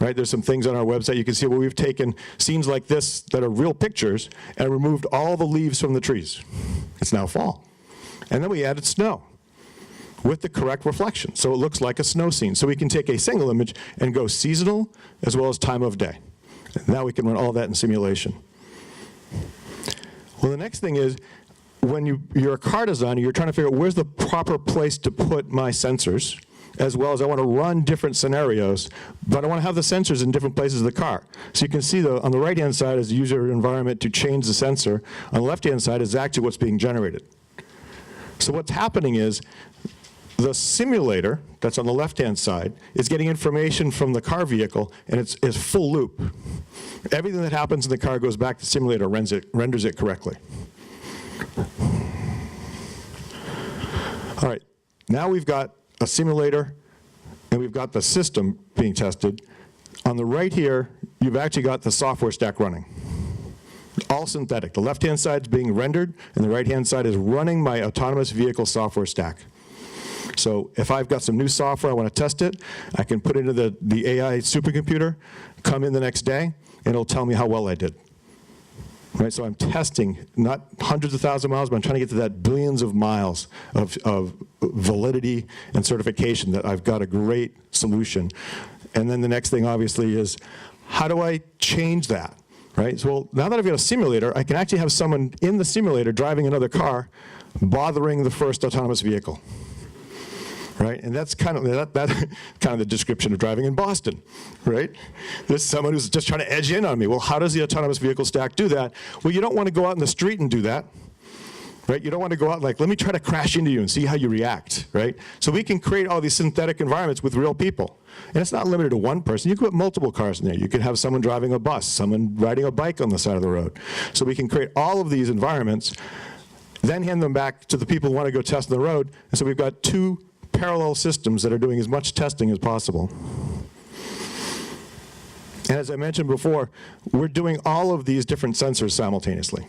Right? There's some things on our website you can see where we've taken scenes like this that are real pictures and removed all the leaves from the trees. It's now fall. And then we added snow with the correct reflection. So it looks like a snow scene. So we can take a single image and go seasonal as well as time of day. Now we can run all that in simulation. Well, the next thing is when you're a car designer, you're trying to figure out where's the proper place to put my sensors, as well as I want to run different scenarios, but I want to have the sensors in different places of the car. So you can see on the right-hand side is the user environment to change the sensor. On the left-hand side is actually what's being generated. So what's happening is the simulator that's on the left-hand side is getting information from the car vehicle, and it's full loop. Everything that happens in the car goes back to the simulator, renders it correctly. All right, now we've got a simulator, and we've got the system being tested. On the right here, you've actually got the software stack running. All synthetic. The left-hand side is being rendered, and the right-hand side is running my autonomous vehicle software stack. So if I've got some new software, I want to test it, I can put it into the AI supercomputer, come in the next day, and it'll tell me how well I did. Right, so I'm testing not hundreds of thousands of miles, but I'm trying to get to that billions of miles of validity and certification that I've got a great solution. And then the next thing, obviously, is how do I change that? Right? So now that I've got a simulator, I can actually have someone in the simulator driving another car bothering the first autonomous vehicle. Right? And that's kind of the description of driving in Boston, right? There's someone who's just trying to edge in on me. Well, how does the autonomous vehicle stack do that? Well, you don't want to go out in the street and do that, right? You don't want to go out like, let me try to crash into you and see how you react, right? So we can create all these synthetic environments with real people. And it's not limited to one person. You can put multiple cars in there. You could have someone driving a bus, someone riding a bike on the side of the road. So we can create all of these environments, then hand them back to the people who want to go test on the road. And so we've got two parallel systems that are doing as much testing as possible. And as I mentioned before, we're doing all of these different sensors simultaneously.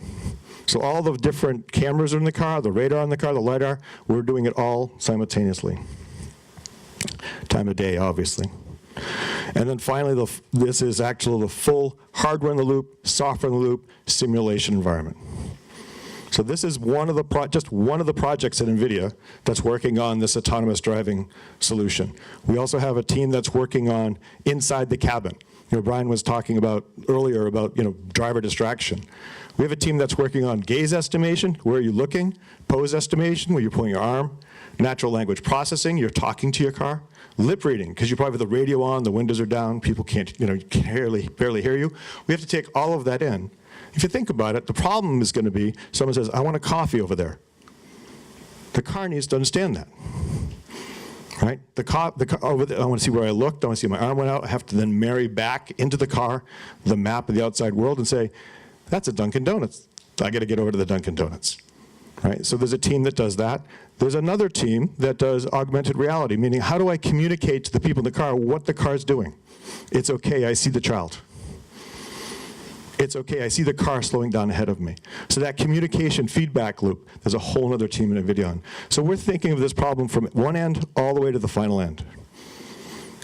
So all the different cameras are in the car, the radar in the car, the LiDAR, we're doing it all simultaneously. Time of day, obviously. And then finally, this is actually the full hardware in the loop, software in the loop, simulation environment. So this is just one of the projects at NVIDIA that's working on this autonomous driving solution. We also have a team that's working on inside the cabin. Brian was talking about earlier about driver distraction. We have a team that's working on gaze estimation, where are you looking, pose estimation, where you're pulling your arm, natural language processing, you're talking to your car, lip reading, because you probably have the radio on, the windows are down, people can't, barely hear you. We have to take all of that in. If you think about it, the problem is going to be someone says, I want a coffee over there. The car needs to understand that. Right? The car over there, I want to see where I looked, I want to see my arm went out, I have to then marry back into the car the map of the outside world and say, that's a Dunkin' Donuts. I got to get over to the Dunkin' Donuts. Right? So there's a team that does that. There's another team that does augmented reality, meaning how do I communicate to the people in the car what the car's doing? It's okay, I see the child. It's okay, I see the car slowing down ahead of me. So that communication feedback loop, there's a whole other team in NVIDIA on. So we're thinking of this problem from one end all the way to the final end.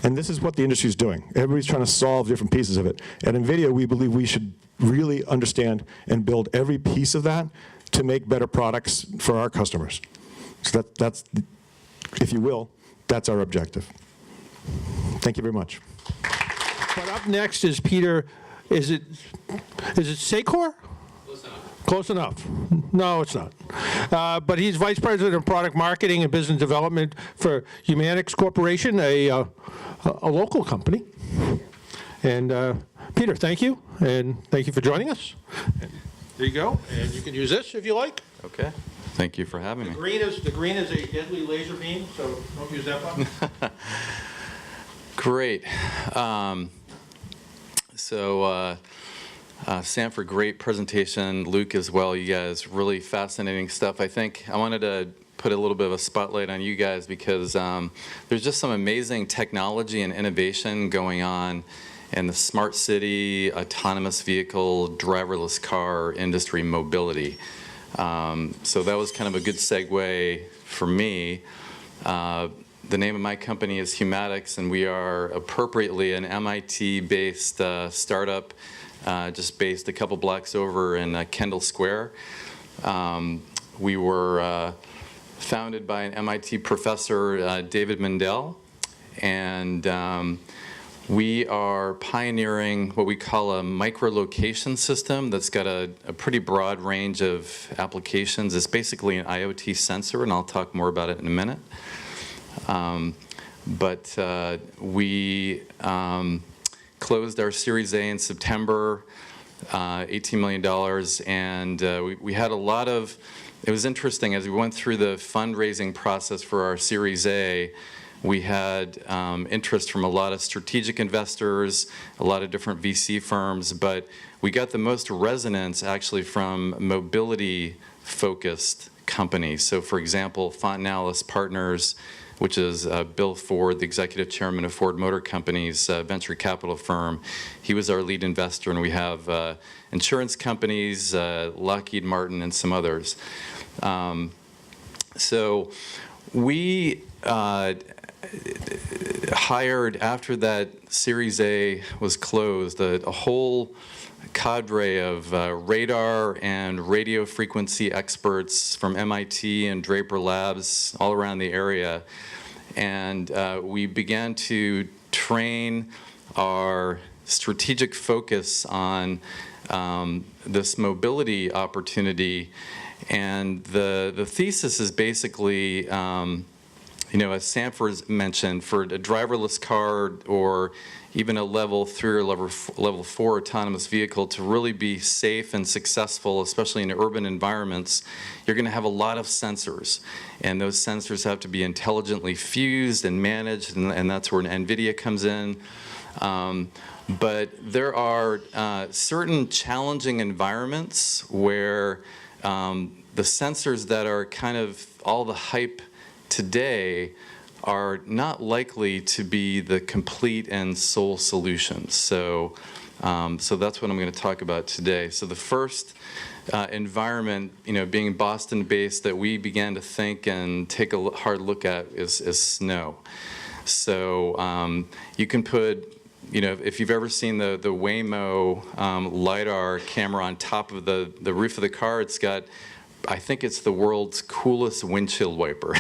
And this is what the industry is doing. Everybody's trying to solve different pieces of it. At NVIDIA, we believe we should really understand and build every piece of that to make better products for our customers. So that's, if you will, that's our objective. Thank you very much. But up next is Peter. Is it Secor? Close enough. Close enough. No, it's not. But he's Vice President of Product Marketing and Business Development for Humanix Corporation, a local company. And Peter, thank you, and thank you for joining us. And there you go, and you can use this if you like. Okay. Thank you for having me. The green is a deadly laser beam, so don't use that button. Great. Sanford, great presentation. Luke as well, you guys, really fascinating stuff. I think I wanted to put a little bit of a spotlight on you guys because there's just some amazing technology and innovation going on in the smart city, autonomous vehicle, driverless car industry mobility. So that was kind of a good segue for me. The name of my company is Humanix, and we are appropriately an MIT-based startup just based a couple blocks over in Kendall Square. We were founded by an MIT professor, David Mendel, and we are pioneering what we call a micro-location system that's got a pretty broad range of applications. It's basically an IoT sensor, and I'll talk more about it in a minute. We closed our Series A in September, $18 million, and we had a lot of, it was interesting, as we went through the fundraising process for our Series A, we had interest from a lot of strategic investors, a lot of different VC firms, but we got the most resonance actually from mobility-focused companies. So for example, Fontanalis Partners, which is Bill Ford, the executive chairman of Ford Motor Company's venture capital firm. He was our lead investor, and we have insurance companies, Lockheed Martin, and some others. So we hired, after that Series A was closed, a whole cadre of radar and radio frequency experts from MIT and Draper Labs all around the area. And we began to train our strategic focus on this mobility opportunity. And the thesis is basically as Sanford mentioned, for a driverless car or even a level 3 or level 4 autonomous vehicle to really be safe and successful, especially in urban environments, you're going to have a lot of sensors. And those sensors have to be intelligently fused and managed, and that's where NVIDIA comes in. But there are certain challenging environments where the sensors that are kind of all the hype today are not likely to be the complete and sole solution. So that's what I'm going to talk about today. So the first environment, being Boston-based, that we began to think and take a hard look at is snow. So you can put, if you've ever seen the Waymo LiDAR camera on top of the roof of the car, it's got, I think it's the world's coolest windshield wiper.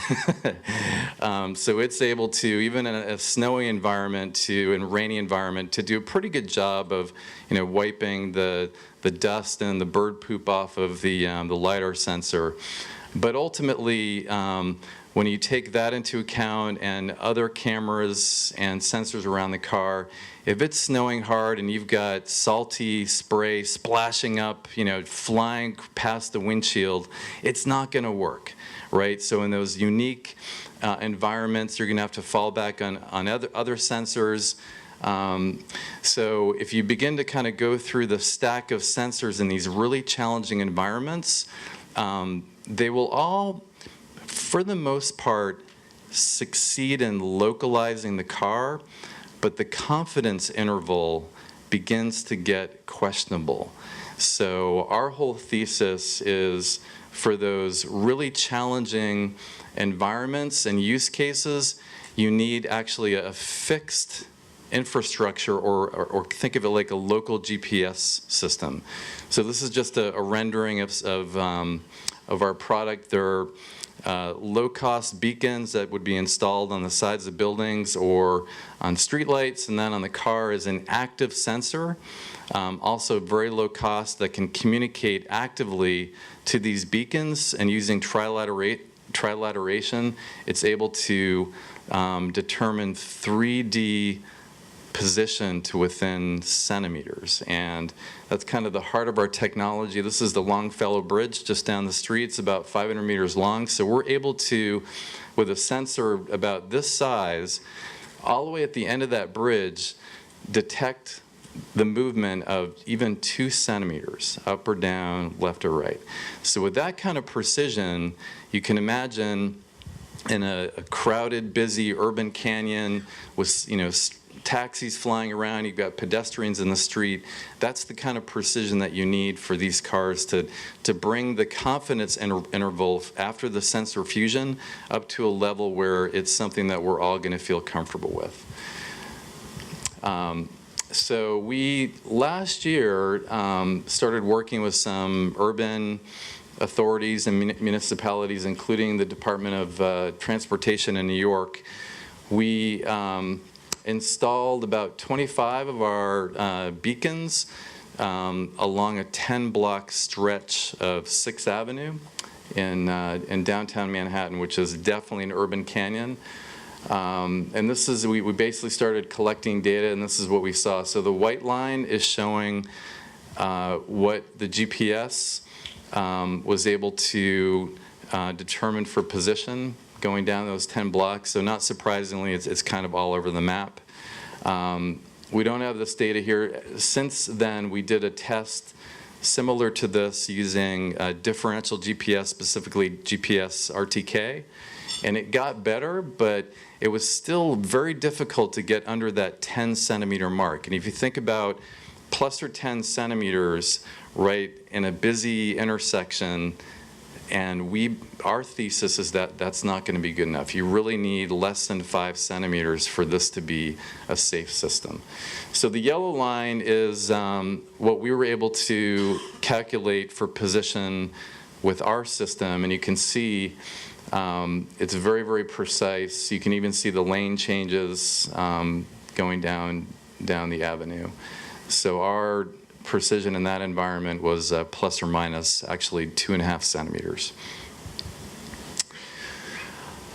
So it's able to, even in a snowy environment, and rainy environment, to do a pretty good job of, wiping the dust and the bird poop off of the LiDAR sensor. But ultimately, when you take that into account and other cameras and sensors around the car, if it's snowing hard and you've got salty spray splashing up, flying past the windshield, it's not going to work, right? So in those unique environments, you're going to have to fall back on other sensors. So if you begin to kind of go through the stack of sensors in these really challenging environments, they will all, for the most part, succeed in localizing the car, but the confidence interval begins to get questionable. So our whole thesis is, for those really challenging environments and use cases, you need actually a fixed infrastructure, or think of it like a local GPS system. So this is just a rendering of our product. There are low-cost beacons that would be installed on the sides of buildings or on streetlights, and then on the car is an active sensor, also very low cost, that can communicate actively to these beacons, and using trilateration, it's able to determine 3D position to within centimeters. And that's kind of the heart of our technology. This is the Longfellow Bridge just down the street. It's about 500 meters long. So we're able to, with a sensor about this size, all the way at the end of that bridge, detect the movement of even 2 centimeters, up or down, left or right. So with that kind of precision, you can imagine in a crowded, busy urban canyon with, taxis flying around, you've got pedestrians in the street. That's the kind of precision that you need for these cars to bring the confidence interval after the sensor fusion up to a level where it's something that we're all going to feel comfortable with. So we, last year, started working with some urban authorities and municipalities, including the Department of Transportation in New York. We installed about 25 of our beacons along a 10-block stretch of 6th Avenue in downtown Manhattan, which is definitely an urban canyon. And this is, we basically started collecting data, and this is what we saw. So the white line is showing what the GPS was able to determine for position going down those 10 blocks. So not surprisingly, it's kind of all over the map. We don't have this data here. Since then, we did a test similar to this using differential GPS, specifically GPS RTK. And it got better, but it was still very difficult to get under that 10 centimeter mark. And if you think about plus or 10 centimeters, right, in a busy intersection, and our thesis is that that's not going to be good enough. You really need less than 5 centimeters for this to be a safe system. So the yellow line is what we were able to calculate for position with our system, and you can see it's very, very precise. You can even see the lane changes going down the avenue. So our precision in that environment was plus or minus actually 2.5 centimeters.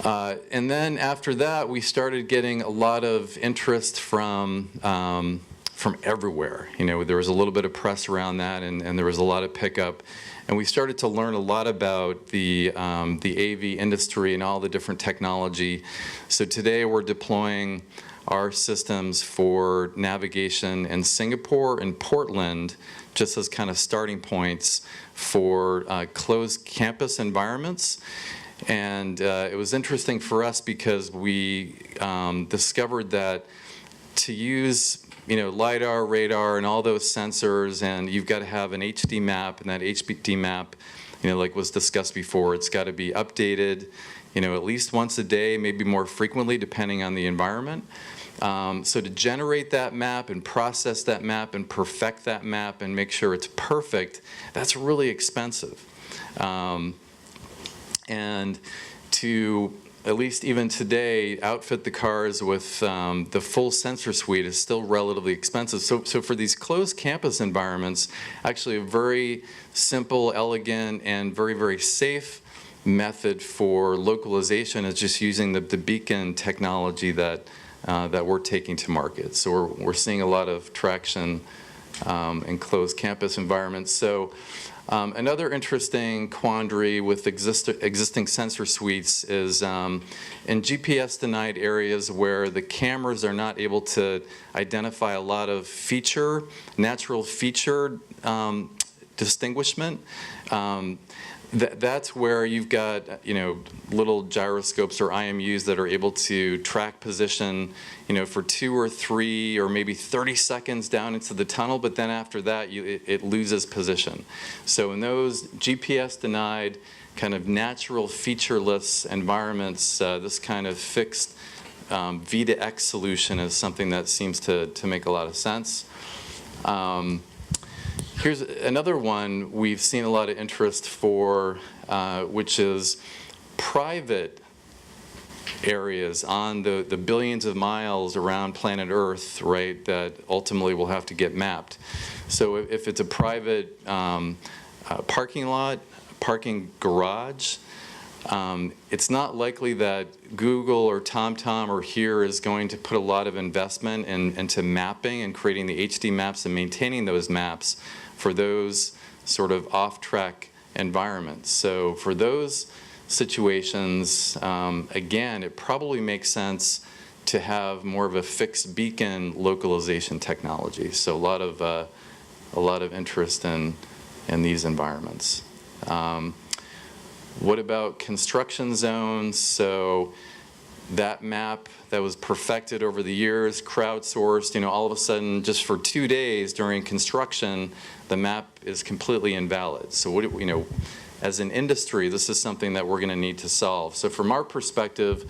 And then after that, we started getting a lot of interest from everywhere. You know, there was a little bit of press around that, and there was a lot of pickup. And we started to learn a lot about the AV industry and all the different technology. So today we're deploying our systems for navigation in Singapore and Portland, just as kind of starting points for closed campus environments. And it was interesting for us because we discovered that to use LiDAR, radar, and all those sensors, and you've got to have an HD map, and that HD map, like was discussed before, it's got to be updated, at least once a day, maybe more frequently, depending on the environment. So to generate that map and process that map and perfect that map and make sure it's perfect, that's really expensive. And to, at least even today, outfit the cars with the full sensor suite is still relatively expensive. So for these closed campus environments, actually a very simple, elegant, and very, very safe method for localization is just using the beacon technology that we're taking to market. So we're seeing a lot of traction in closed campus environments. So another interesting quandary with existing sensor suites is in GPS-denied areas where the cameras are not able to identify a lot of natural feature distinguishment. That's where you've got little gyroscopes or IMUs that are able to track position for 2 or 3 or maybe 30 seconds down into the tunnel, but then after that it loses position. So in those GPS denied kind of natural featureless environments, this kind of fixed V to X solution is something that seems to make a lot of sense. Here's another one we've seen a lot of interest for, which is private areas on the billions of miles around planet Earth, right, that ultimately will have to get mapped. So if it's a private parking lot, parking garage, it's not likely that Google or TomTom or HERE is going to put a lot of investment into mapping and creating the HD maps and maintaining those maps for those sort of off-track environments. So for those situations, again, it probably makes sense to have more of a fixed beacon localization technology. So a lot of interest in these environments. What about construction zones? So that map that was perfected over the years, crowdsourced, all of a sudden, just for 2 days during construction, the map is completely invalid. So what, as an industry, this is something that we're going to need to solve. So from our perspective,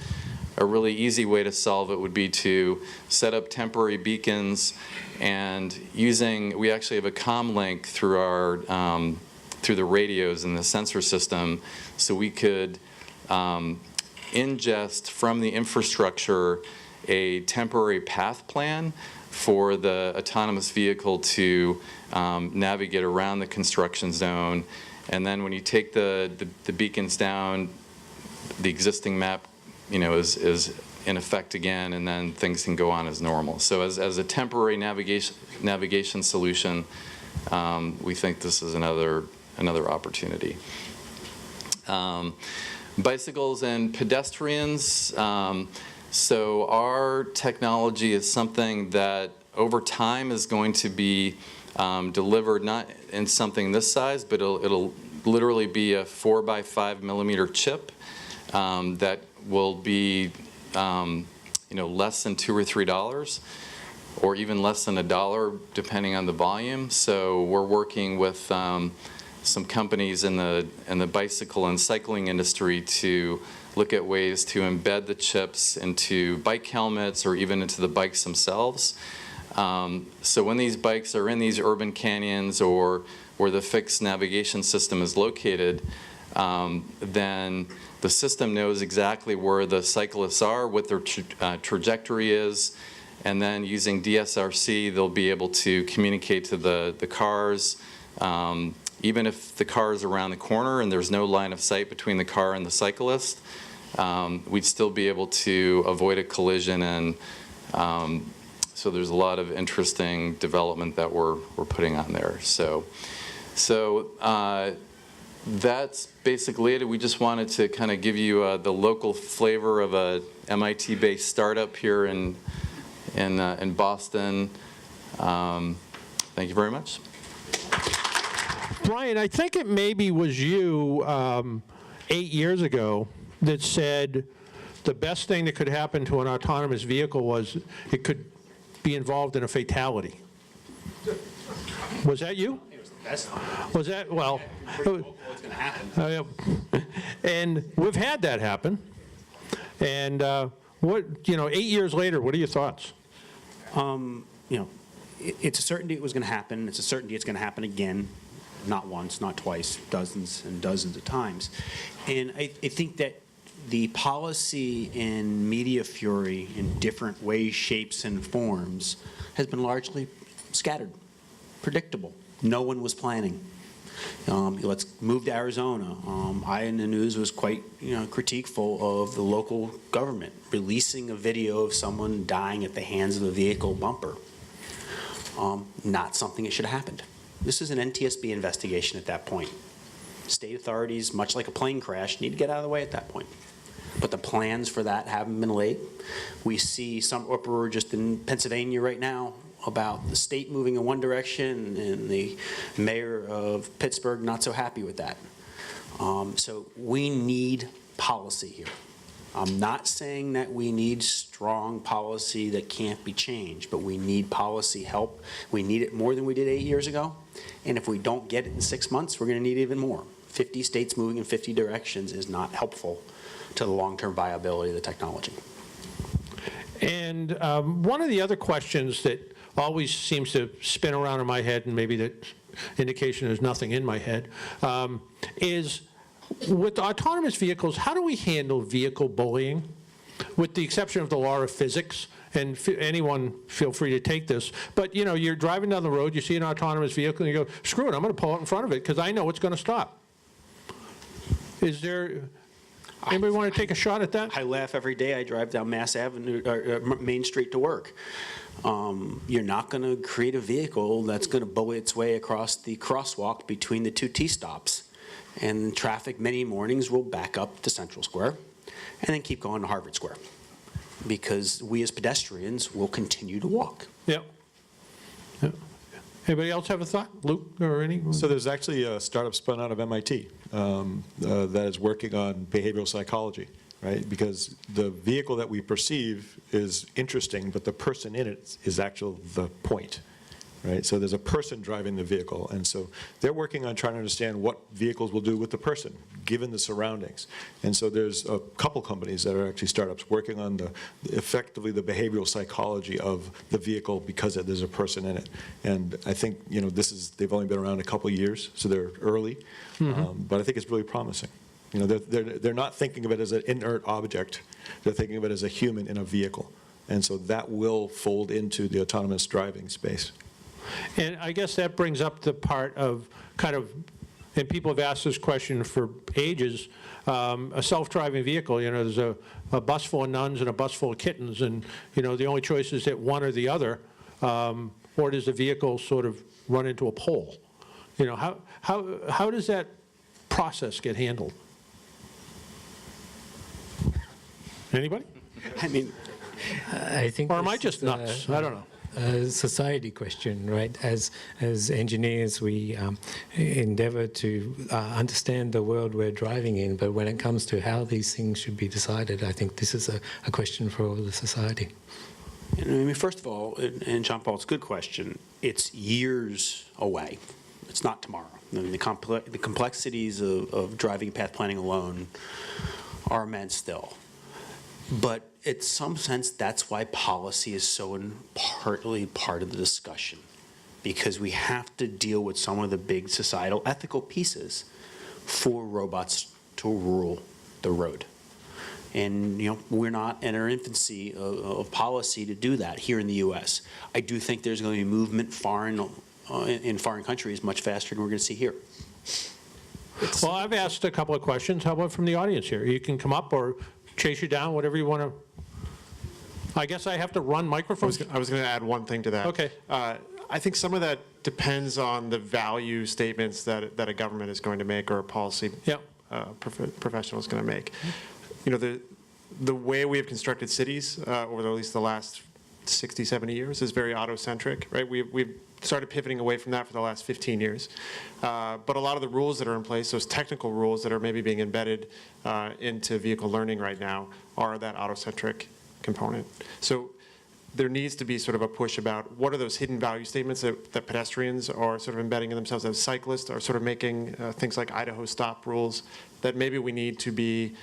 a really easy way to solve it would be to set up temporary beacons, and we actually have a comm link through our through the radios in the sensor system, so we could ingest from the infrastructure a temporary path plan for the autonomous vehicle to navigate around the construction zone. And then when you take the beacons down, the existing map is in effect again, and then things can go on as normal. So as a temporary navigation solution, we think this is another opportunity. Bicycles and pedestrians. So our technology is something that over time is going to be delivered not in something this size, but it'll literally be a 4 by 5 millimeter chip that will be less than $2 or $3, or even less than $1, depending on the volume. So we're working with some companies in the bicycle and cycling industry to look at ways to embed the chips into bike helmets or even into the bikes themselves. So when these bikes are in these urban canyons or where the fixed navigation system is located, then the system knows exactly where the cyclists are, what their trajectory is, and then using DSRC, they'll be able to communicate to the cars. Even if the car is around the corner and there's no line of sight between the car and the cyclist, we'd still be able to avoid a collision, and so there's a lot of interesting development that we're putting on there. So that's basically it. We just wanted to kind of give you the local flavor of a MIT-based startup here in Boston. Thank you very much. Brian, I think it maybe was you 8 years ago that said the best thing that could happen to an autonomous vehicle was it could be involved in a fatality. Was that you? It was the best. Was that, well, Pretty vocal it's going to happen. and we've had that happen. And what, 8 years later, what are your thoughts? It's a certainty it was going to happen. It's a certainty it's going to happen again, not once, not twice, dozens and dozens of times. And I think that the policy and media fury in different ways, shapes, and forms has been largely scattered, predictable. No one was planning. Let's move to Arizona. I in the news was quite critiqueful of the local government releasing a video of someone dying at the hands of a vehicle bumper. Not something that should have happened. This is an NTSB investigation at that point. State authorities, much like a plane crash, need to get out of the way at that point. But the plans for that haven't been laid. We see some uproar just in Pennsylvania right now about the state moving in one direction and the mayor of Pittsburgh not so happy with that. So we need policy here. I'm not saying that we need strong policy that can't be changed, but we need policy help. We need it more than we did 8 years ago. And if we don't get it in 6 months, we're going to need even more. 50 states moving in 50 directions is not helpful to the long-term viability of the technology. And one of the other questions that always seems to spin around in my head, and maybe that indication there's nothing in my head, is with autonomous vehicles, how do we handle vehicle bullying? With the exception of the law of physics, and anyone feel free to take this, but you're driving down the road, you see an autonomous vehicle, and you go, screw it, I'm going to pull out in front of it because I know it's going to stop. Is there, anybody want to take a shot at that? I laugh every day I drive down Mass Avenue, Main Street to work. You're not going to create a vehicle that's going to bully its way across the crosswalk between the two T-stops. And traffic many mornings will back up to Central Square and then keep going to Harvard Square because we as pedestrians will continue to walk. Yep. Anybody else have a thought? Luke or any? So there's actually a startup spun out of MIT that is working on behavioral psychology, right? Because the vehicle that we perceive is interesting, but the person in it is actually the point, right? So there's a person driving the vehicle, and so they're working on trying to understand what vehicles will do with the person, given the surroundings. And so there's a couple companies that are actually startups working on effectively the behavioral psychology of the vehicle because there's a person in it. And I think they've only been around a couple years, so they're early, but I think it's really promising. They're not thinking of it as an inert object; they're thinking of it as a human in a vehicle, and so that will fold into the autonomous driving space. And I guess that brings up the part of and people have asked this question for ages, a self-driving vehicle, there's a bus full of nuns and a bus full of kittens, and, the only choice is that one or the other, or does the vehicle sort of run into a pole? How does that process get handled? Anybody? I think. Or am I just nuts? I don't know. A society question, right? As engineers, we endeavor to understand the world we're driving in, but when it comes to how these things should be decided, I think this is a question for all the society. First of all, and John Paul, it's a good question. It's years away. It's not tomorrow. The complexities of driving path planning alone are immense still. But in some sense, that's why policy is so partly part of the discussion, because we have to deal with some of the big societal ethical pieces for robots to rule the road. And we're not in our infancy of policy to do that here in the U.S. I do think there's going to be movement in foreign countries much faster than we're going to see here. Well, I've asked a couple of questions. How about from the audience here? You can come up or chase you down, whatever you want to. I guess I have to run microphones? I was going to add one thing to that. Okay. I think some of that depends on the value statements that a government is going to make or a policy Yeah. professional is going to make. You know, the way we have constructed cities over at least the last 60, 70 years is very auto-centric, right? We've started pivoting away from that for the last 15 years. But a lot of the rules that are in place, those technical rules that are maybe being embedded into vehicle learning right now, are that auto-centric component. So there needs to be sort of a push about what are those hidden value statements that pedestrians are sort of embedding in themselves, as cyclists are sort of making things like Idaho stop rules that maybe we need to be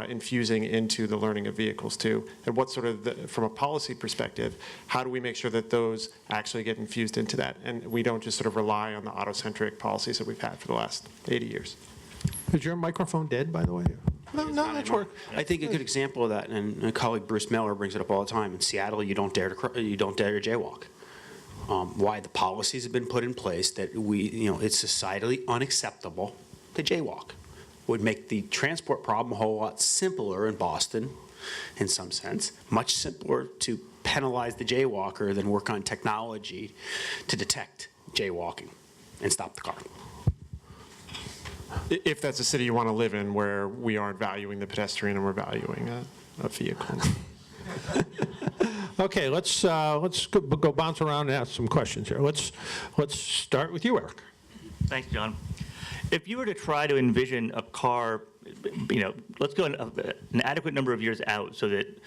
infusing into the learning of vehicles too. And what sort of, from a policy perspective, how do we make sure that those actually get infused into that? And we don't just sort of rely on the auto-centric policies that we've had for the last 80 years. Is your microphone dead, by the way? No, that's work. I think a good example of that, and my colleague Bruce Miller brings it up all the time. In Seattle, you don't dare to jaywalk. Why? The policies have been put in place that it's societally unacceptable to jaywalk. Would make the transport problem a whole lot simpler in Boston, in some sense. Much simpler to penalize the jaywalker than work on technology to detect jaywalking and stop the car. If that's a city you want to live in where we aren't valuing the pedestrian and we're valuing a vehicle. Okay, let's go bounce around and ask some questions here. Let's start with you, Eric. Thanks, John. If you were to try to envision a car, let's go an adequate number of years out so that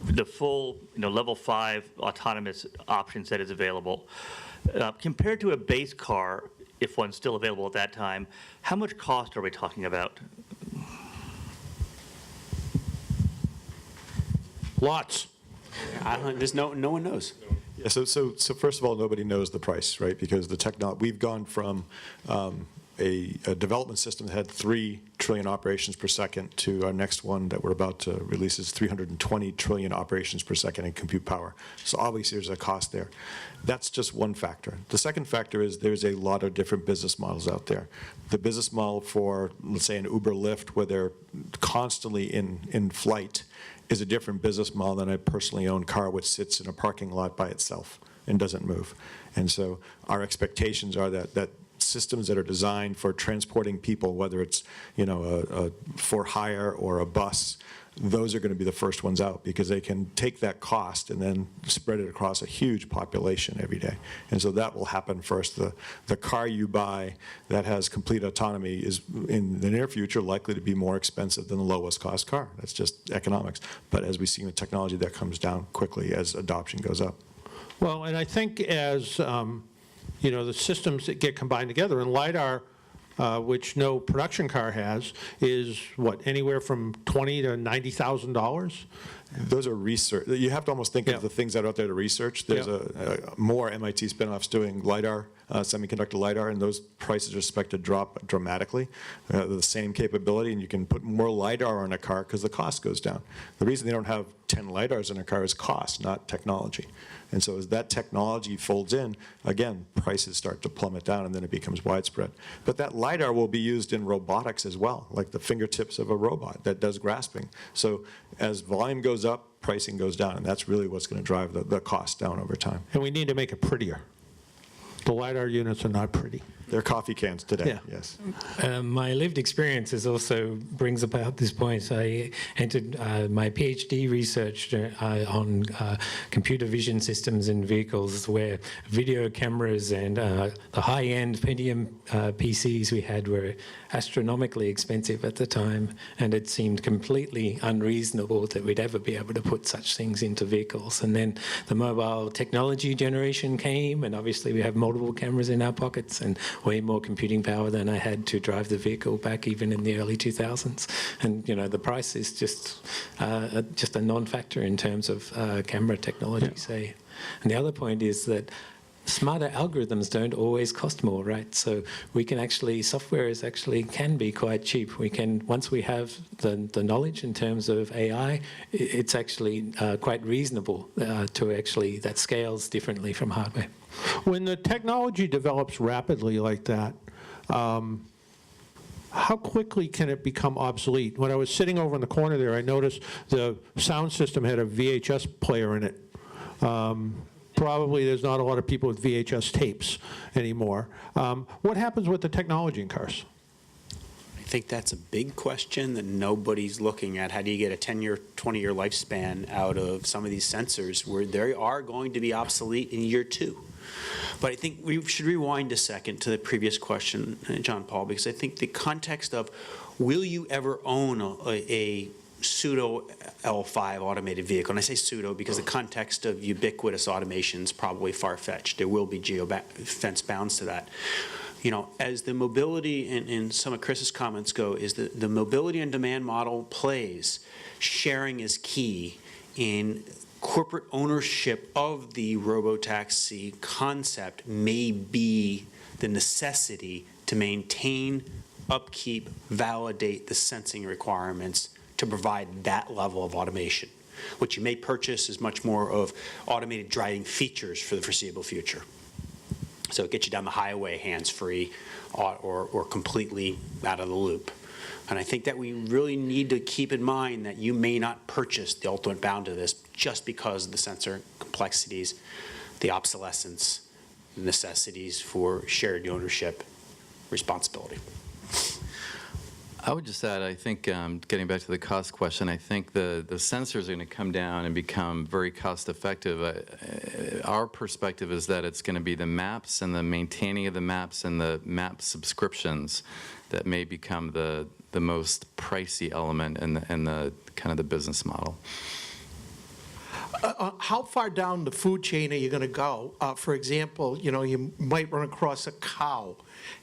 the full, level 5 autonomous option set is available, compared to a base car, if one's still available at that time, how much cost are we talking about? Lots. There's no one knows. Yeah, so first of all, nobody knows the price, right? Because the technology, we've gone from a development system that had 3 trillion operations per second to our next one that we're about to release is 320 trillion operations per second in compute power. So obviously there's a cost there. That's just one factor. The second factor is there's a lot of different business models out there. The business model for, let's say, an Uber Lyft, where they're constantly in flight, is a different business model than a personally owned car which sits in a parking lot by itself and doesn't move. And so our expectations are that systems that are designed for transporting people, whether it's a for hire or a bus, those are going to be the first ones out because they can take that cost and then spread it across a huge population every day. And so that will happen first. The car you buy that has complete autonomy is in the near future likely to be more expensive than the lowest cost car. That's just economics. But as we see in the technology, that comes down quickly as adoption goes up. Well, and I think as the systems that get combined together, and LiDAR, which no production car has, is what, anywhere from $20,000 to $90,000? Those are research. You have to almost think of the things that are out there to research. There's more MIT spinoffs doing LiDAR, semiconductor LiDAR, and those prices are expected to drop dramatically. The same capability, and you can put more LiDAR on a car because the cost goes down. The reason they don't have 10 LiDARs in a car is cost, not technology. And so as that technology folds in, again, prices start to plummet down and then it becomes widespread. But that LiDAR will be used in robotics as well, like the fingertips of a robot that does grasping. So as volume goes up, pricing goes down, and that's really what's going to drive the cost down over time. And we need to make it prettier. The LiDAR units are not pretty. They're coffee cans today, Yeah. yes. My lived experience also brings about this point. I entered my PhD research on computer vision systems in vehicles where video cameras and the high-end Pentium PCs we had were astronomically expensive at the time, and it seemed completely unreasonable that we'd ever be able to put such things into vehicles. And then the mobile technology generation came, and obviously we have multiple cameras in our pockets and way more computing power than I had to drive the vehicle back even in the early 2000s. And the price is just a non-factor in terms of camera technology, say. And the other point is that smarter algorithms don't always cost more, right? So we can software can be quite cheap. We can, once we have the knowledge in terms of AI, it's actually quite reasonable that scales differently from hardware. When the technology develops rapidly like that, how quickly can it become obsolete? When I was sitting over in the corner there, I noticed the sound system had a VHS player in it. Probably there's not a lot of people with VHS tapes anymore. What happens with the technology in cars? I think that's a big question that nobody's looking at. How do you get a 10-year, 20-year lifespan out of some of these sensors where they are going to be obsolete in year 2? But I think we should rewind a second to the previous question, John Paul, because I think the context of will you ever own a pseudo L5 automated vehicle? And I say pseudo because the context of ubiquitous automation is probably far-fetched. There will be fence bounds to that. You know, as the mobility and some of Chris's comments go, is the mobility and demand model plays, sharing is key in corporate ownership of the robotaxi concept may be the necessity to maintain, upkeep, validate the sensing requirements to provide that level of automation. What you may purchase is much more of automated driving features for the foreseeable future. So it gets you down the highway hands-free or completely out of the loop. And I think that we really need to keep in mind that you may not purchase the ultimate bound to this just because of the sensor complexities, the obsolescence, the necessities for shared ownership, responsibility. I would just add, I think, getting back to the cost question, I think the sensors are going to come down and become very cost effective. Our perspective is that it's going to be the maps and the maintaining of the maps and the map subscriptions that may become the most pricey element in the kind of the business model. How far down the food chain are you going to go? For example, you know, you might run across a cow,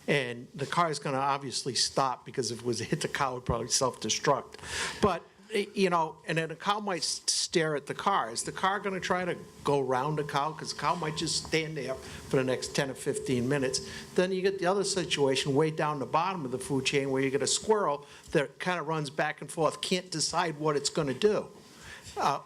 and the car is going to obviously stop because if it was to hit the cow, it would probably self-destruct. But, you know, and then a cow might stare at the car. Is the car going to try to go around the cow? Because the cow might just stand there for the next 10 or 15 minutes. Then you get the other situation way down the bottom of the food chain where you get a squirrel that kind of runs back and forth, can't decide what it's going to do.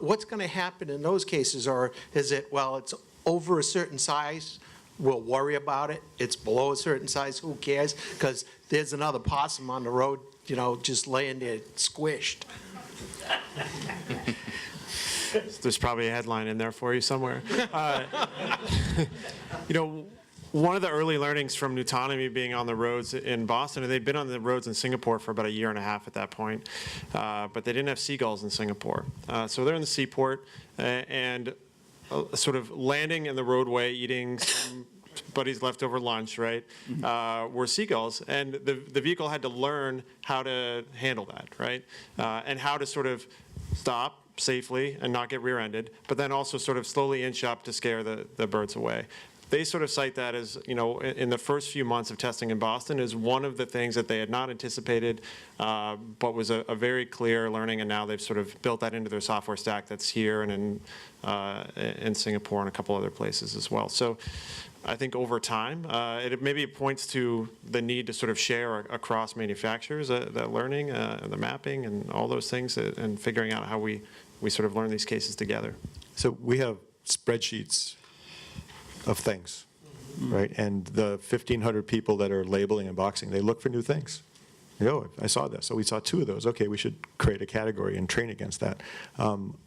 What's going to happen in those cases? Or is it, well, it's over a certain size, we'll worry about it. It's below a certain size, who cares? Because there's another possum on the road, you know, just laying there squished. There's probably a headline in there for you somewhere. You know, one of the early learnings from Nutonomy being on the roads in Boston, and they'd been on the roads in Singapore for about a year and a half at that point, but they didn't have seagulls in Singapore. So they're in the seaport and sort of landing in the roadway, eating somebody's leftover lunch, right, were seagulls. And the vehicle had to learn how to handle that, right, and how to sort of stop safely and not get rear-ended, but then also sort of slowly inch up to scare the birds away. They sort of cite that as, you know, in the first few months of testing in Boston as one of the things that they had not anticipated, but was a very clear learning, and now they've sort of built that into their software stack that's here and in Singapore and a couple other places as well. So I think over time, it maybe points to the need to sort of share across manufacturers that learning, the mapping and all those things, and figuring out how we sort of learn these cases together. So we have spreadsheets of things, right? And the 1,500 people that are labeling and boxing, they look for new things. They go, oh, I saw this. So we saw 2 of those. Okay, we should create a category and train against that.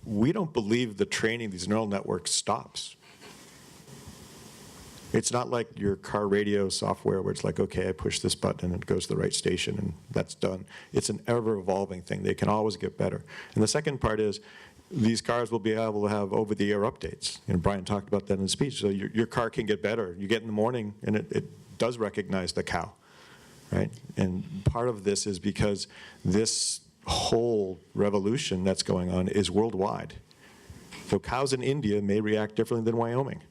We don't believe the training these neural networks stops. It's not like your car radio software where it's like, okay, I push this button and it goes to the right station and that's done. It's an ever-evolving thing. They can always get better. And the second part is, these cars will be able to have over-the-air updates. And Brian talked about that in his speech. So your car can get better. You get in the morning, and it does recognize the cow, right? And part of this is because this whole revolution that's going on is worldwide. So cows in India may react differently than Wyoming,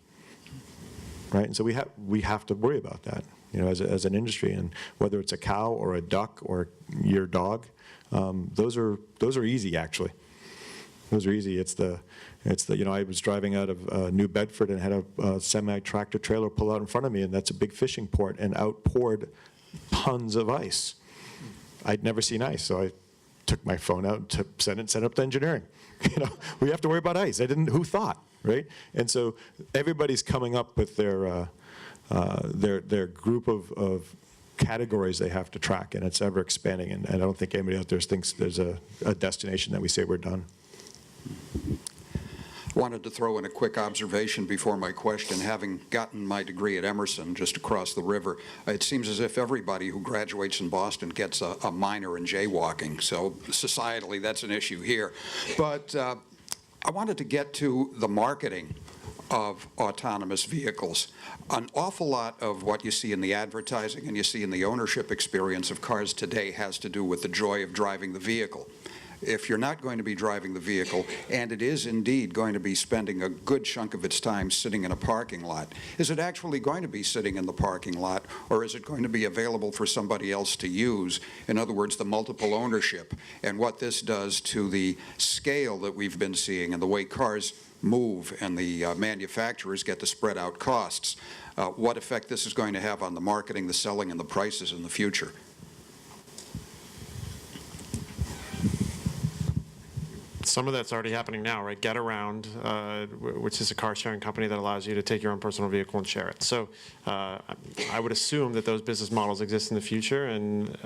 right? And so we have to worry about that, you know, as an industry. And whether it's a cow or a duck or your dog, those are easy, actually. Those are easy. It's the, you know, I was driving out of New Bedford and had a semi-tractor trailer pull out in front of me, and that's a big fishing port, and out poured tons of ice. I'd never seen ice, so I took my phone out to send it up to engineering. You know, we have to worry about ice. Who thought, right? And so everybody's coming up with their group of categories they have to track, and it's ever expanding. And I don't think anybody out there thinks there's a destination that we say we're done. Wanted to throw in a quick observation before my question. Having gotten my degree at Emerson just across the river, it seems as if everybody who graduates in Boston gets a minor in jaywalking. So societally, that's an issue here. But I wanted to get to the marketing of autonomous vehicles. An awful lot of what you see in the advertising and you see in the ownership experience of cars today has to do with the joy of driving the vehicle. If you're not going to be driving the vehicle, and it is indeed going to be spending a good chunk of its time sitting in a parking lot, is it actually going to be sitting in the parking lot, or is it going to be available for somebody else to use? In other words, the multiple ownership, and what this does to the scale that we've been seeing and the way cars move and the manufacturers get to spread out costs, what effect this is going to have on the marketing, the selling, and the prices in the future. Some of that's already happening now, right? Getaround, which is a car-sharing company that allows you to take your own personal vehicle and share it. So I would assume that those business models exist in the future, and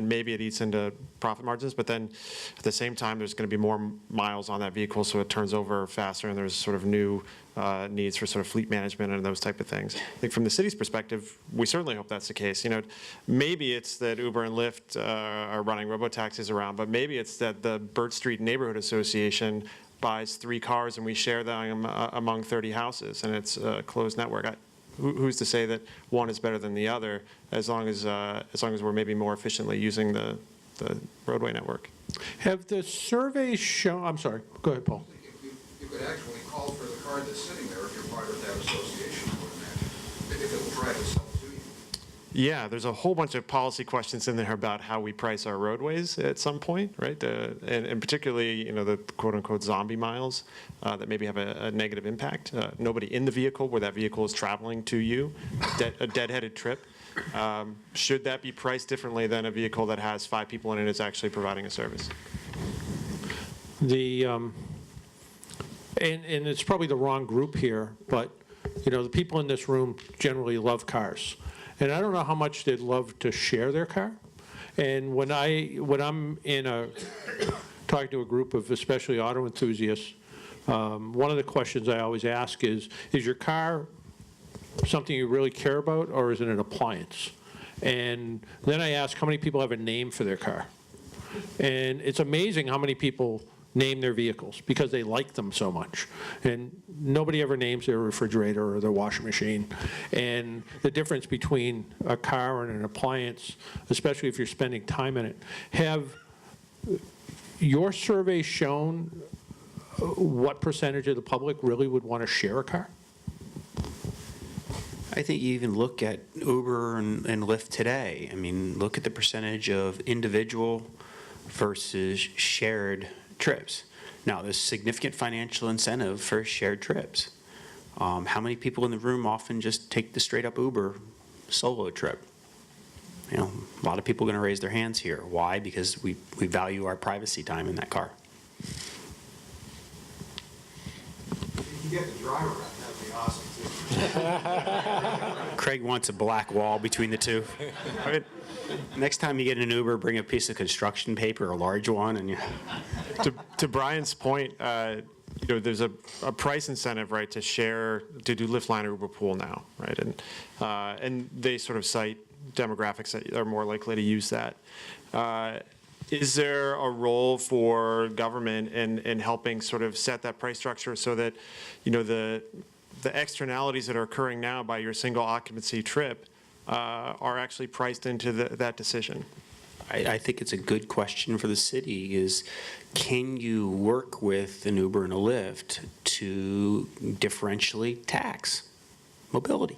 maybe it eats into profit margins, but then at the same time, there's going to be more miles on that vehicle, so it turns over faster, and there's sort of new needs for sort of fleet management and those type of things. I think from the city's perspective, we certainly hope that's the case. You know, maybe it's that Uber and Lyft are running robo-taxis around, but maybe it's that the Burt Street Neighborhood Association buys 3 cars and we share them among 30 houses, and it's a closed network. Who's to say that one is better than the other, as long as we're maybe more efficiently using the roadway network? Have the surveys shown, I'm sorry, go ahead, Paul. You could actually call for the car that's sitting there if you're part of that association, I would imagine, if it will drive itself to you. Yeah, there's a whole bunch of policy questions in there about how we price our roadways at some point, right? And particularly, you know, the quote-unquote zombie miles that maybe have a negative impact. Nobody in the vehicle where that vehicle is traveling to you, a dead-headed trip. Should that be priced differently than a vehicle that has 5 people in it and is actually providing a service? And it's probably the wrong group here, but, you know, the people in this room generally love cars. And I don't know how much they'd love to share their car. And when I'm talking to a group of especially auto enthusiasts, one of the questions I always ask is your car something you really care about, or is it an appliance? And then I ask how many people have a name for their car. And it's amazing how many people name their vehicles because they like them so much. And nobody ever names their refrigerator or their washing machine. And the difference between a car and an appliance, especially if you're spending time in it, have your survey shown what percentage of the public really would want to share a car? I think you even look at Uber and Lyft today. I mean, look at the percentage of individual versus shared trips. Now, there's significant financial incentive for shared trips. How many people in the room often just take the straight up Uber solo trip? You know, a lot of people are going to raise their hands here. Why? Because we value our privacy time in that car. You get the driver out, that'd be awesome too. Craig wants a black wall between the two. I mean, Next time you get an Uber, bring a piece of construction paper, a large one, and you. to Brian's point, you know, there's a price incentive, right, to do Lyft Line or Uber Pool now, right, and they sort of cite demographics that are more likely to use that. Is there a role for government in helping sort of set that price structure so that, you know, the externalities that are occurring now by your single occupancy trip are actually priced into that decision? I think it's a good question for the city is, can you work with an Uber and a Lyft to differentially tax mobility?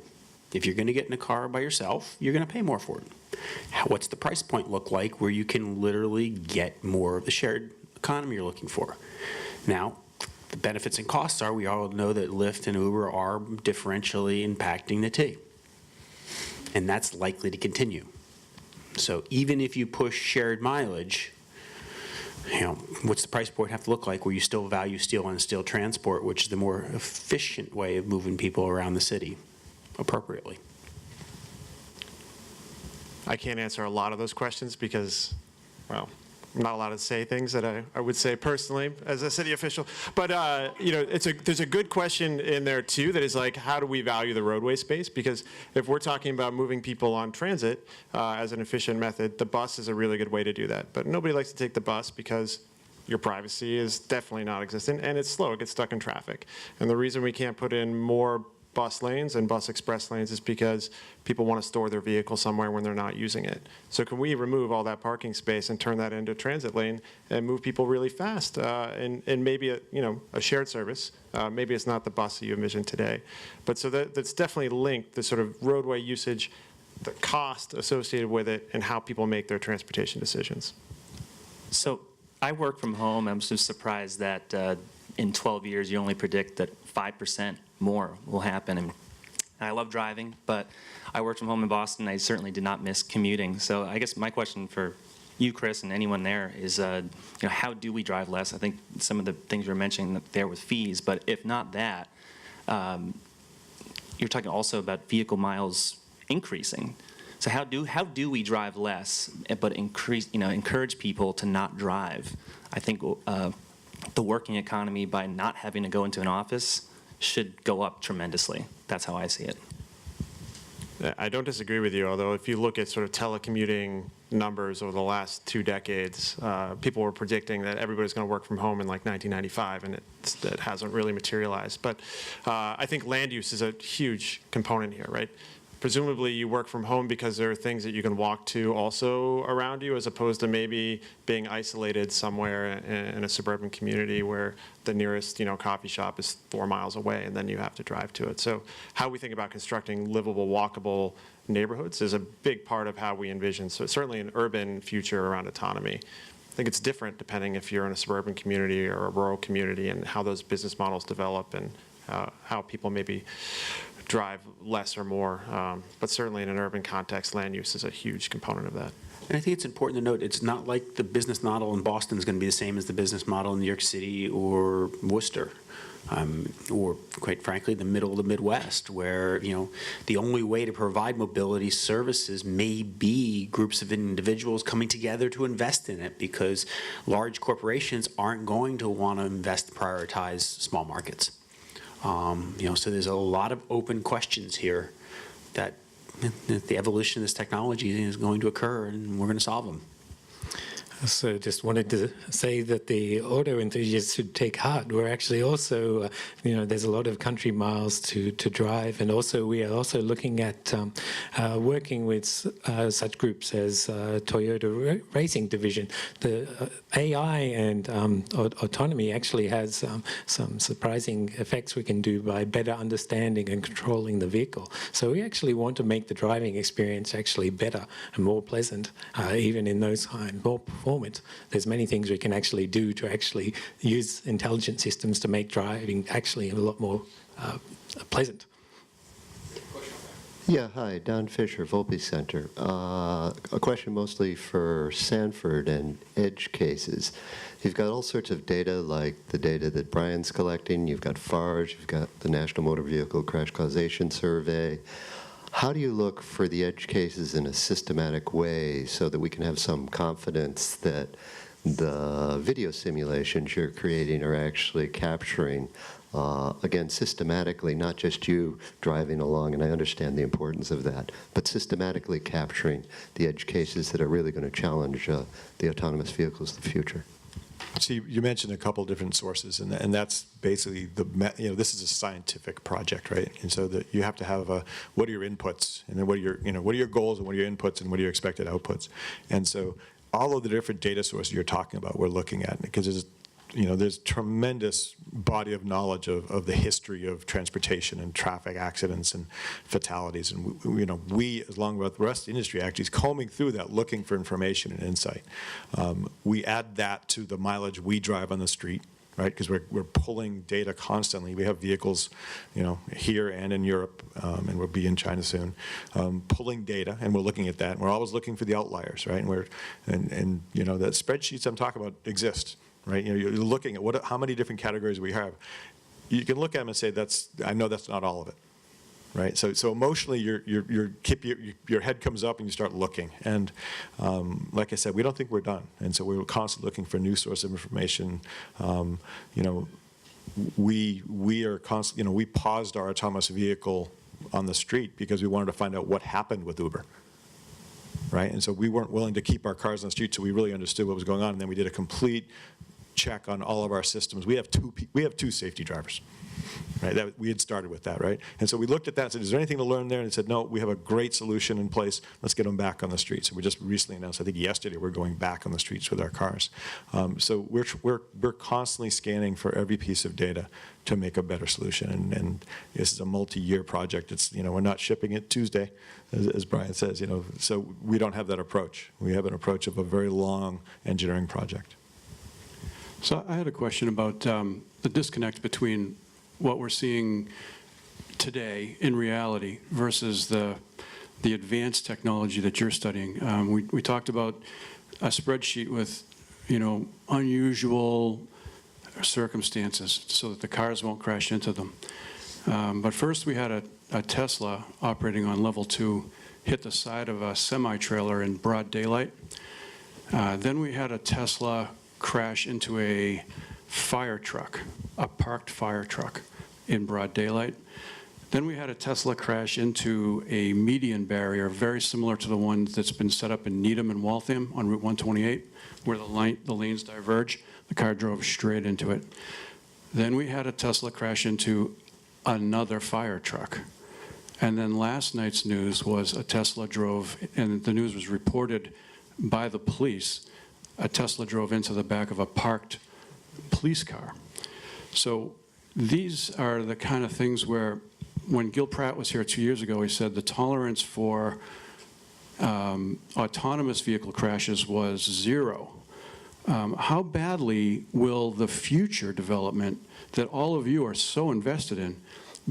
If you're going to get in a car by yourself, you're going to pay more for it. What's the price point look like where you can literally get more of the shared economy you're looking for? Now, the benefits and costs are, we all know that Lyft and Uber are differentially impacting the T. And that's likely to continue. So even if you push shared mileage, you know, what's the price point have to look like where you still value steel on steel transport, which is the more efficient way of moving people around the city appropriately? I can't answer a lot of those questions because, well, I'm not allowed to say things that I would say personally as a city official. But there's a good question in there too that is like, how do we value the roadway space? Because if we're talking about moving people on transit as an efficient method, the bus is a really good way to do that. But nobody likes to take the bus because your privacy is definitely not existent and it's slow. It gets stuck in traffic. And the reason we can't put in more bus lanes and bus express lanes is because people want to store their vehicle somewhere when they're not using it. So can we remove all that parking space and turn that into a transit lane and move people really fast and maybe a shared service? Maybe it's not the bus that you envision today. But so that's definitely linked, the sort of roadway usage, the cost associated with it, and how people make their transportation decisions. So I work from home. I'm just surprised that in 12 years you only predict that 5% more will happen. And I love driving, but I worked from home in Boston. I certainly did not miss commuting. So I guess my question for you, Chris, and anyone there is, how do we drive less? I think some of the things you were mentioning there with fees, but if not that, you're talking also about vehicle miles increasing. So how do we drive less, but encourage people to not drive? I think the working economy, by not having to go into an office, should go up tremendously. That's how I see it. I don't disagree with you, although if you look at sort of telecommuting numbers over the last 2 decades, people were predicting that everybody's going to work from home in like 1995, and it hasn't really materialized. But I think land use is a huge component here, right? Presumably you work from home because there are things that you can walk to also around you, as opposed to maybe being isolated somewhere in a suburban community where the nearest coffee shop is 4 miles away and then you have to drive to it. So how we think about constructing livable, walkable neighborhoods is a big part of how we envision, so certainly an urban future around autonomy. I think it's different depending if you're in a suburban community or a rural community and how those business models develop and how people maybe drive less or more. But certainly in an urban context, land use is a huge component of that. And I think it's important to note, it's not like the business model in Boston is going to be the same as the business model in New York City or Worcester, or quite frankly, the middle of the Midwest, where the only way to provide mobility services may be groups of individuals coming together to invest in it, because large corporations aren't going to want to prioritize small markets. So there's a lot of open questions here that the evolution of this technology is going to occur, and we're going to solve them. So just wanted to say that the auto enthusiasts should take heart. We're actually also, there's a lot of country miles to drive, and also we are also looking at working with such groups as Toyota Racing Division. The AI and autonomy actually has some surprising effects we can do by better understanding and controlling the vehicle. So we actually want to make the driving experience actually better and more pleasant, even in those times, more performance. There's many things we can actually do to actually use intelligent systems to make driving actually a lot more pleasant. Yeah, hi, Don Fisher, Volpe Center. A question mostly for Sanford and edge cases. You've got all sorts of data, like the data that Brian's collecting. You've got FARS, you've got the National Motor Vehicle Crash Causation Survey. How do you look for the edge cases in a systematic way so that we can have some confidence that the video simulations you're creating are actually capturing, again, systematically, not just you driving along, and I understand the importance of that, but systematically capturing the edge cases that are really going to challenge the autonomous vehicles of the future? So you mentioned a couple different sources, and that's basically this is a scientific project, right? And so that you have to have what are your inputs, and then what are your goals, and what are your inputs, and what are your expected outputs. And so all of the different data sources you're talking about, we're looking at, because there's tremendous body of knowledge of the history of transportation and traffic accidents and fatalities, and we, along with the rest of the industry, actually is combing through that, looking for information and insight. We add that to the mileage we drive on the street, right? Because we're pulling data constantly. We have vehicles, here and in Europe, and we'll be in China soon, pulling data, and we're looking at that. And we're always looking for the outliers, right? And the spreadsheets I'm talking about exist. Right, you're looking at how many different categories we have. You can look at them and say, I know that's not all of it, right? So emotionally, your head comes up and you start looking. And like I said, we don't think we're done. And so we're constantly looking for new source of information. We are constantly, we paused our autonomous vehicle on the street because we wanted to find out what happened with Uber. Right? And so we weren't willing to keep our cars on the street, so we really understood what was going on. And then we did a complete check on all of our systems. We have two safety drivers, right? We had started with that, right? And so we looked at that and said, is there anything to learn there? And it said, no, we have a great solution in place. Let's get them back on the streets. So we just recently announced, I think yesterday, we're going back on the streets with our cars. So we're constantly scanning for every piece of data to make a better solution. And this is a multi-year project. It's, we're not shipping it Tuesday, as Brian says, so we don't have that approach. We have an approach of a very long engineering project. So I had a question about the disconnect between what we're seeing today in reality versus the advanced technology that you're studying. We talked about a spreadsheet with, unusual circumstances so that the cars won't crash into them. But first we had a Tesla operating on level 2 hit the side of a semi-trailer in broad daylight. Then we had a Tesla crash into a fire truck, a parked fire truck in broad daylight. Then we had a Tesla crash into a median barrier very similar to the one that's been set up in Needham and Waltham on Route 128, where the lanes diverge. The car drove straight into it. Then we had a Tesla crash into another fire truck. And then last night's news was a Tesla drove, and the news was reported by the police, a Tesla drove into the back of a parked police car. So these are the kind of things where, when Gil Pratt was here 2 years ago, he said the tolerance for autonomous vehicle crashes was 0. How badly will the future development that all of you are so invested in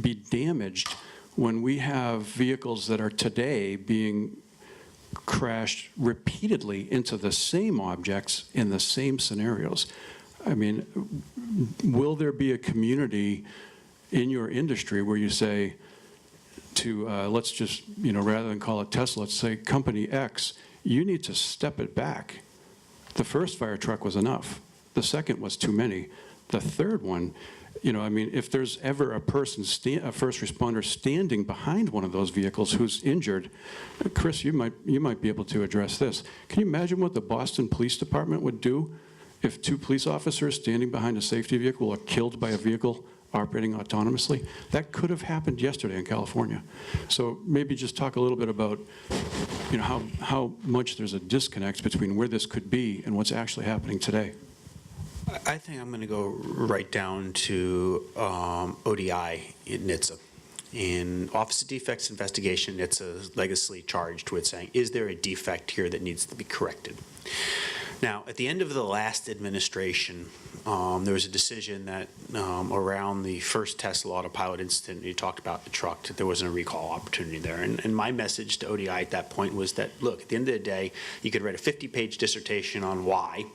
be damaged when we have vehicles that are today being crashed repeatedly into the same objects in the same scenarios? I mean, will there be a community in your industry where you say to, let's just, rather than call it Tesla, let's say company X, you need to step it back. The first fire truck was enough. The second was too many. The third one, if there's ever a person, a first responder standing behind one of those vehicles who's injured, Chris, you might be able to address this. Can you imagine what the Boston Police Department would do if 2 police officers standing behind a safety vehicle are killed by a vehicle operating autonomously? That could have happened yesterday in California. So maybe just talk a little bit about how much there's a disconnect between where this could be and what's actually happening today. I think I'm going to go right down to ODI in NHTSA. In Office of Defects Investigation, NHTSA legacy charged with saying, is there a defect here that needs to be corrected? Now, at the end of the last administration, there was a decision that around the first Tesla Autopilot incident, you talked about the truck, that there wasn't a recall opportunity there. And my message to ODI at that point was that, look, at the end of the day, you could write a 50-page dissertation on why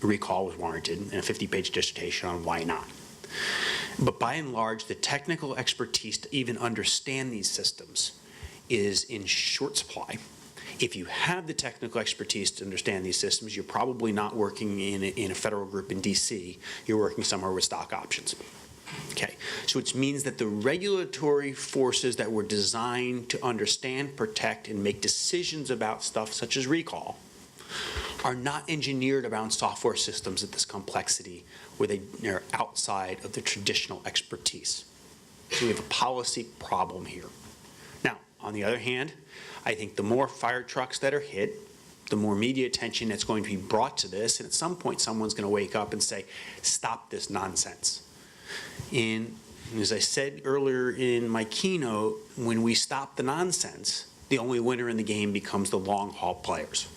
a recall was warranted and a 50-page dissertation on why not. But by and large, the technical expertise to even understand these systems is in short supply. If you have the technical expertise to understand these systems, you're probably not working in a federal group in DC. You're working somewhere with stock options. Okay, so it means that the regulatory forces that were designed to understand, protect, and make decisions about stuff such as recall are not engineered around software systems at this complexity where they're outside of the traditional expertise. So we have a policy problem here. Now, on the other hand, I think the more fire trucks that are hit, the more media attention that's going to be brought to this, and at some point someone's going to wake up and say, stop this nonsense. And as I said earlier in my keynote, when we stop the nonsense, the only winner in the game becomes the long-haul players.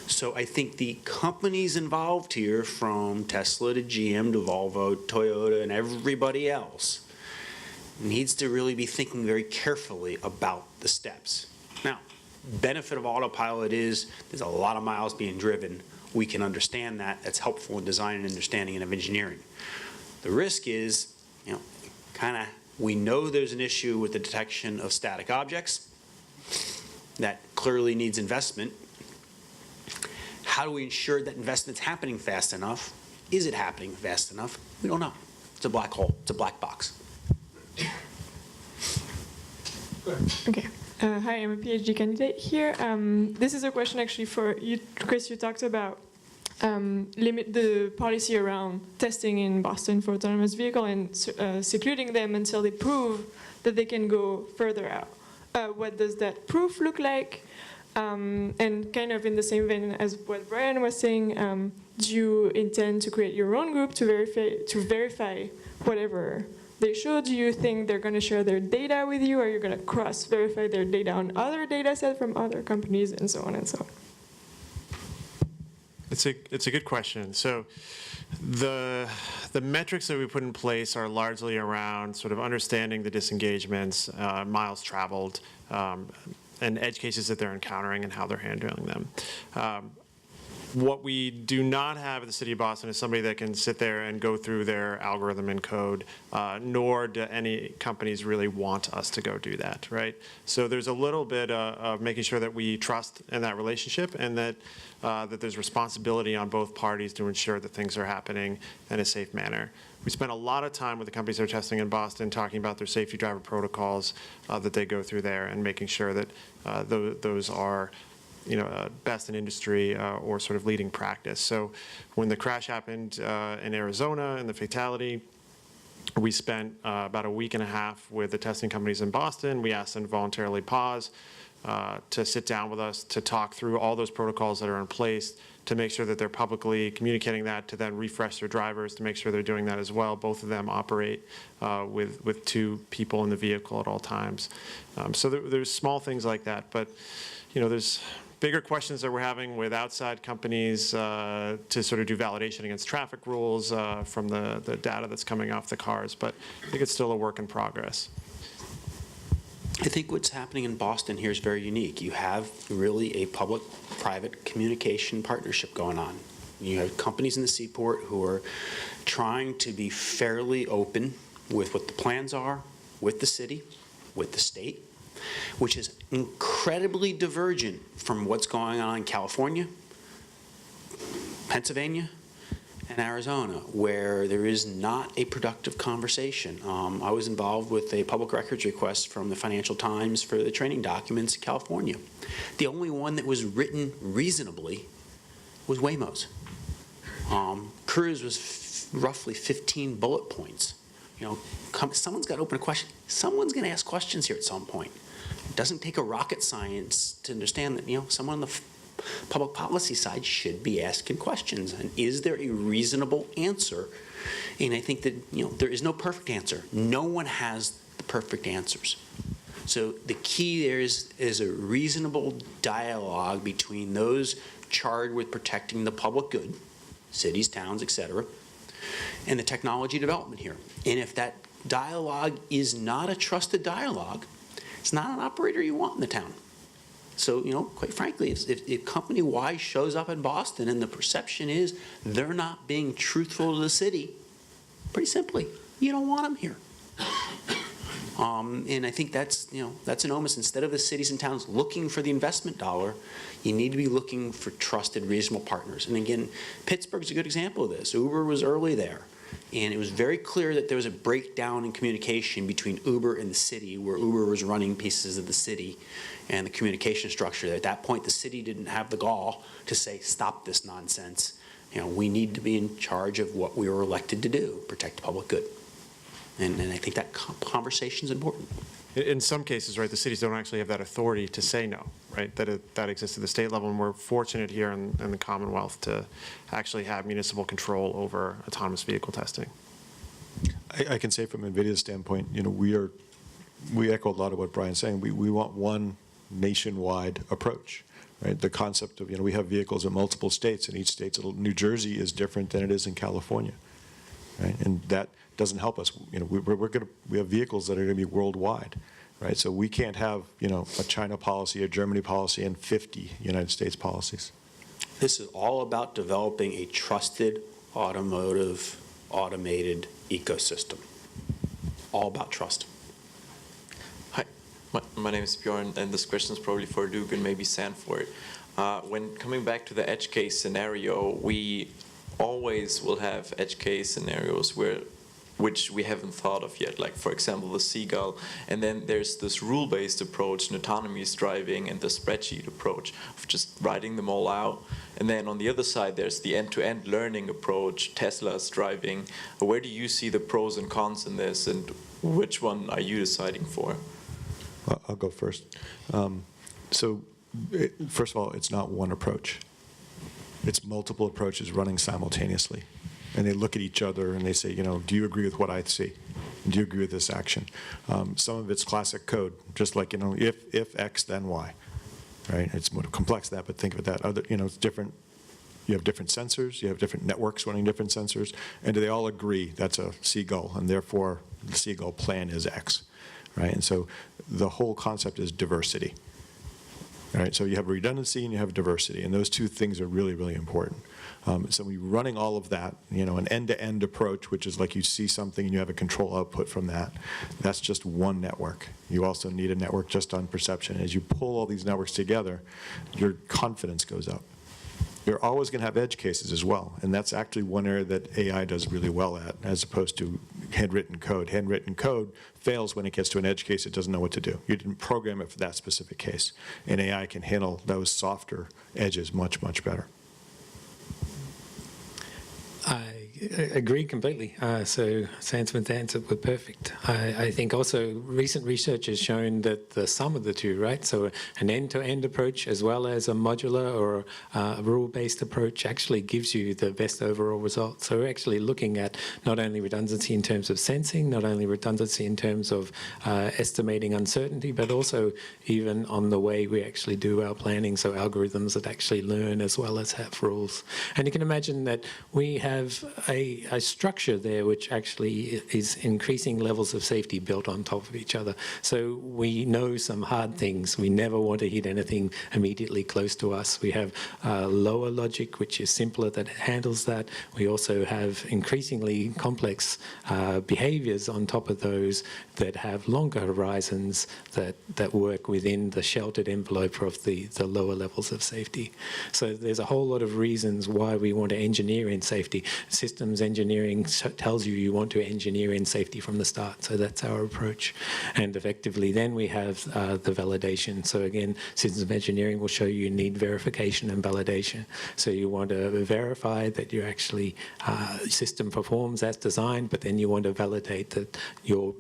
So I think the companies involved here, from Tesla to GM to Volvo, Toyota, and everybody else, needs to really be thinking very carefully about the steps. Now, benefit of autopilot is there's a lot of miles being driven. We can understand that. That's helpful in design and understanding and of engineering. The risk is, kind of We know there's an issue with the detection of static objects. That clearly needs investment. How do we ensure that investment's happening fast enough? Is it happening fast enough? We don't know. It's a black hole. It's a black box. Okay. Hi, I'm a PhD candidate here. This is a question actually for you, Chris. You talked about limit the policy around testing in Boston for autonomous vehicle and secluding them until they prove that they can go further out. What does that proof look like? And kind of in the same vein as what Brian was saying, do you intend to create your own group to verify whatever they show? Do you think they're going to share their data with you, or you're going to cross-verify their data on other data sets from other companies, and so on and so on? It's a good question. So the metrics that we put in place are largely around sort of understanding the disengagements, miles traveled, and edge cases that they're encountering and how they're handling them. What we do not have at the City of Boston is somebody that can sit there and go through their algorithm and code, nor do any companies really want us to go do that, right? So there's a little bit of making sure that we trust in that relationship, and that that there's responsibility on both parties to ensure that things are happening in a safe manner. We spent a lot of time with the companies that are testing in Boston talking about their safety driver protocols that they go through there, and making sure that those are best in industry or sort of leading practice. So when the crash happened in Arizona and the fatality, we spent about a week and a half with the testing companies in Boston. We asked them to voluntarily pause, to sit down with us, to talk through all those protocols that are in place, to make sure that they're publicly communicating that, to then refresh their drivers to make sure they're doing that as well. Both of them operate with 2 people in the vehicle at all times. So there's small things like that, but there's bigger questions that we're having with outside companies to sort of do validation against traffic rules from the data that's coming off the cars, but I think it's still a work in progress. I think what's happening in Boston here is very unique. You have really a public-private communication partnership going on. You have companies in the Seaport who are trying to be fairly open with what the plans are, with the city, with the state, which is incredibly divergent from what's going on in California, Pennsylvania, and Arizona, where there is not a productive conversation. I was involved with a public records request from the Financial Times for the training documents in California. The only one that was written reasonably was Waymo's. Cruise was roughly 15 bullet points. Someone's got to open a question. Someone's going to ask questions here at some point. It doesn't take a rocket science to understand that, someone on the public policy side should be asking questions. And is there a reasonable answer? And I think that, there is no perfect answer. No one has the perfect answers. So the key there is a reasonable dialogue between those charged with protecting the public good, cities, towns, et cetera, and the technology development here. And if that dialogue is not a trusted dialogue, it's not an operator you want in the town. So, quite frankly, if Company Y shows up in Boston and the perception is they're not being truthful to the city, pretty simply, you don't want them here. And I think that's an onus. Instead of the cities and towns looking for the investment dollar, you need to be looking for trusted, reasonable partners. And again, Pittsburgh's a good example of this. Uber was early there. And it was very clear that there was a breakdown in communication between Uber and the city, where Uber was running pieces of the city and the communication structure. At that point, the city didn't have the gall to say, stop this nonsense. We need to be in charge of what we were elected to do, protect the public good. And I think that conversation is important. In some cases, right, the cities don't actually have that authority to say no, right? That exists at the state level, and we're fortunate here in the Commonwealth to actually have municipal control over autonomous vehicle testing. I can say from NVIDIA's standpoint, we echo a lot of what Brian's saying. We want one nationwide approach, right? The concept of, we have vehicles in multiple states, and each state, New Jersey is different than it is in California, right? And that doesn't help us. We have vehicles that are going to be worldwide, right? So we can't have, a China policy, a Germany policy, and 50 United States policies. This is all about developing a trusted automotive automated ecosystem. all about trust. Hi, my name is Bjorn, and this question is probably for Luke and maybe Sanford. When coming back to the edge case scenario, we always will have edge case scenarios which we haven't thought of yet, like for example the seagull, and then there's this rule-based approach in autonomous driving and the spreadsheet approach of just writing them all out, and then on the other side there's the end-to-end learning approach, Tesla's driving. Where do you see the pros and cons in this, and which one are you deciding for? I'll go first. First of all, it's not one approach. It's multiple approaches running simultaneously. And they look at each other and they say, do you agree with what I see? Do you agree with this action? Some of it's classic code, just like, if X, then Y, right? It's more complex than that, but think of it that. It's different. You have different sensors, you have different networks running different sensors, and do they all agree that's a seagull, and therefore the seagull plan is X, right? And so the whole concept is diversity. Right, so you have redundancy and you have diversity, and those two things are really, really important. So when you're running all of that, an end-to-end approach, which is like you see something and you have a control output from that, that's just one network. You also need a network just on perception. As you pull all these networks together, your confidence goes up. You're always going to have edge cases as well, and that's actually one area that AI does really well at, as opposed to handwritten code. Handwritten code fails when it gets to an edge case. It doesn't know what to do. You didn't program it for that specific case, and AI can handle those softer edges much, much better. I agree completely. So Sanford's answer were perfect. I think also recent research has shown that the sum of the two, right? So an end-to-end approach as well as a modular or a rule-based approach actually gives you the best overall result. So we're actually looking at not only redundancy in terms of sensing, not only redundancy in terms of estimating uncertainty, but also even on the way we actually do our planning, so algorithms that actually learn as well as have rules. And you can imagine that we have a structure there which actually is increasing levels of safety built on top of each other. So we know some hard things. We never want to hit anything immediately close to us. We have lower logic, which is simpler, that handles that. We also have increasingly complex behaviors on top of those that have longer horizons that work within the sheltered envelope of the lower levels of safety. So there's a whole lot of reasons why we want to engineer in safety. Systems engineering tells you want to engineer in safety from the start, so that's our approach. And effectively then we have the validation. So again, systems engineering will show you need verification and validation. So you want to verify that your actually system performs as designed, but then you want to validate that your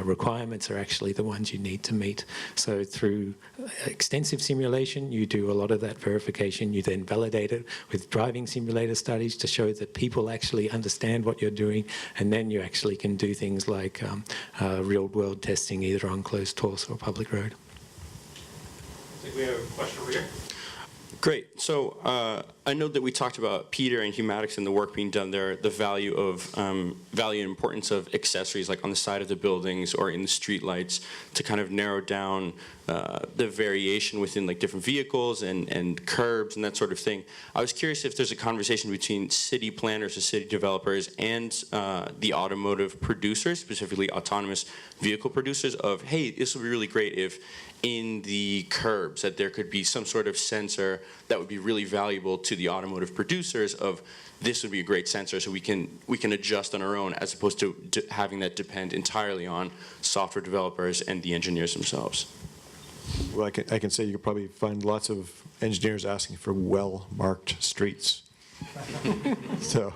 requirements are actually the ones you need to meet. So through extensive simulation, you do a lot of that verification. You then validate it with driving simulator studies to show that people actually understand what you're doing, and then you actually can do things like real-world testing either on closed course or public road. I think we have a question over here. Great. So I know that we talked about Peter and Humatics and the work being done there, the value and importance of accessories like on the side of the buildings or in the street lights to kind of narrow down the variation within like different vehicles and curbs and that sort of thing. I was curious if there's a conversation between city planners or city developers and the automotive producers, specifically autonomous vehicle producers, of, hey, this would be really great if in the curbs that there could be some sort of sensor that would be really valuable to the automotive producers of this would be a great sensor so we can adjust on our own as opposed to having that depend entirely on software developers and the engineers themselves. Well, I can say you could probably find lots of engineers asking for well-marked streets. so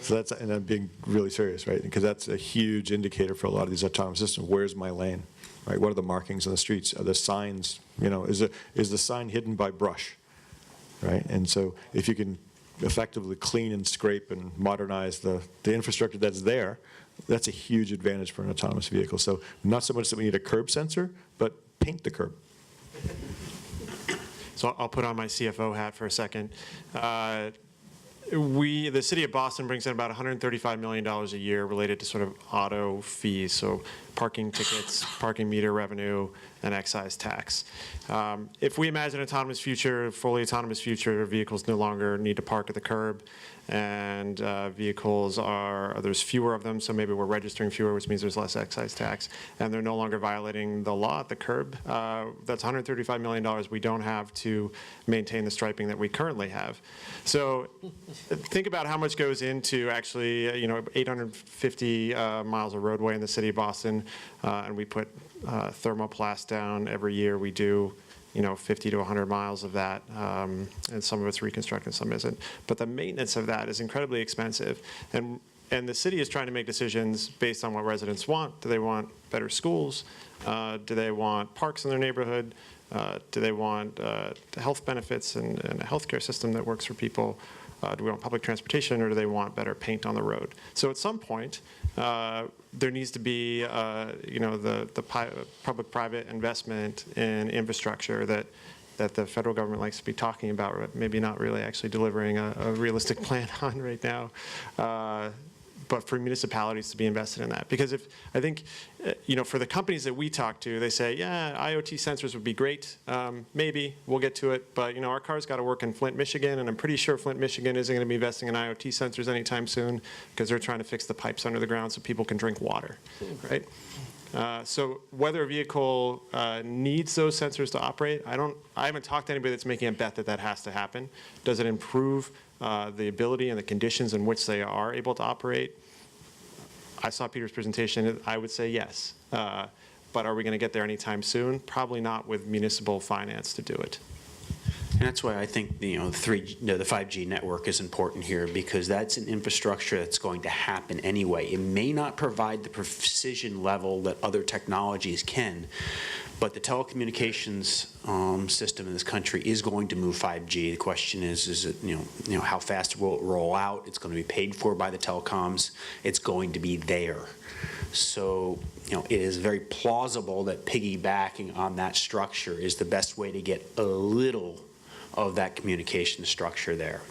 that's, and I'm being really serious, right? Because that's a huge indicator for a lot of these autonomous systems. Where's my lane? Right? What are the markings on the streets? Are the signs, is the sign hidden by brush? Right? And so if you can effectively clean and scrape and modernize the infrastructure that's there, that's a huge advantage for an autonomous vehicle. So not so much that we need a curb sensor, but paint the curb. So I'll put on my CFO hat for a second. The city of Boston brings in about $135 million a year related to sort of auto fees. So parking tickets, parking meter revenue, and excise tax. If we imagine an autonomous future, fully autonomous future, vehicles no longer need to park at the curb, and there's fewer of them, so maybe we're registering fewer, which means there's less excise tax, and they're no longer violating the law at the curb. That's $135 million we don't have to maintain the striping that we currently have. So think about how much goes into actually, 850 miles of roadway in the city of Boston, and we put thermoplast down every year. We do 50 to 100 miles of that, and some of it's reconstructed, some isn't. But the maintenance of that is incredibly expensive, and the city is trying to make decisions based on what residents want. Do they want better schools? Do they want parks in their neighborhood? Do they want health benefits and a healthcare system that works for people? Do we want public transportation, or do they want better paint on the road? So at some point, there needs to be, the public-private investment in infrastructure that the federal government likes to be talking about, but maybe not really actually delivering a realistic plan on right now. But for municipalities to be invested in that. Because I think, for the companies that we talk to, they say, yeah, IoT sensors would be great. Maybe, we'll get to it. But, our car's got to work in Flint, Michigan, and I'm pretty sure Flint, Michigan isn't going to be investing in IoT sensors anytime soon because they're trying to fix the pipes under the ground so people can drink water, right? So whether a vehicle needs those sensors to operate, I haven't talked to anybody that's making a bet that has to happen. Does it improve the ability and the conditions in which they are able to operate? I saw Peter's presentation. I would say yes. But are we going to get there anytime soon? Probably not with municipal finance to do it. And that's why I think the 5G network is important here, because that's an infrastructure that's going to happen anyway. It may not provide the precision level that other technologies can, but the telecommunications system in this country is going to move 5G. The question is it, how fast will it roll out? It's going to be paid for by the telecoms. It's going to be there. So, it is very plausible that piggybacking on that structure is the best way to get a little of that communication structure there.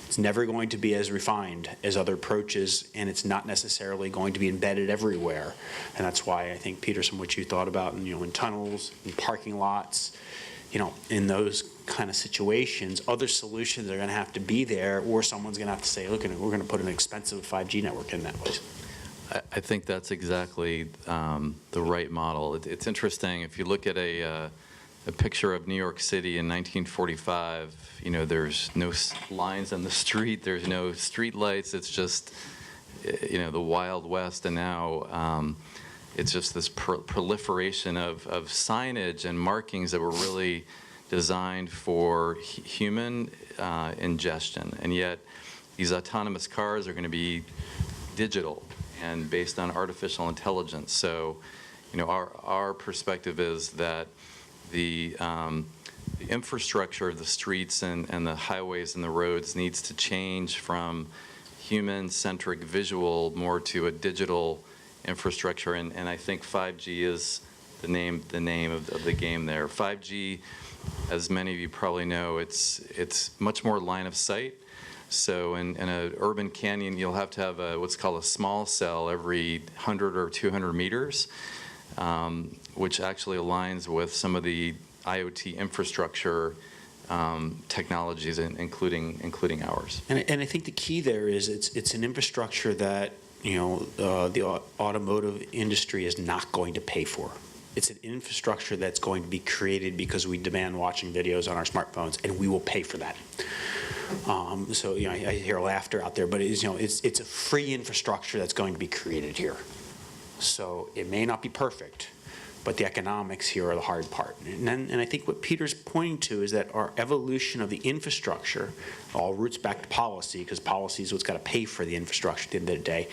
It's never going to be as refined as other approaches, and it's not necessarily going to be embedded everywhere. And that's why I think, Peterson, what you thought about, in tunnels, in parking lots, in those kind of situations, other solutions are going to have to be there, or someone's going to have to say, look, we're going to put an expensive 5G network in that place. I think that's exactly the right model. It's interesting, if you look at a picture of New York City in 1945, there's no lines on the street, there's no street lights, it's just, the Wild West, and now it's just this proliferation of signage and markings that were really designed for human ingestion, and yet these autonomous cars are going to be digital and based on artificial intelligence. So, our perspective is that the infrastructure of the streets and the highways and the roads needs to change from human-centric visual more to a digital infrastructure, and I think 5G is the name of the game there. 5G, as many of you probably know, it's much more line of sight. So in an urban canyon, you'll have to have what's called a small cell every 100 or 200 meters, which actually aligns with some of the IoT infrastructure technologies, including ours. And I think the key there is it's an infrastructure that the automotive industry is not going to pay for. It's an infrastructure that's going to be created because we demand watching videos on our smartphones, and we will pay for that. So I hear laughter out there, but it's a free infrastructure that's going to be created here. So it may not be perfect, but the economics here are the hard part. And I think what Peter's pointing to is that our evolution of the infrastructure all roots back to policy, because policy is what's got to pay for the infrastructure at the end of the day,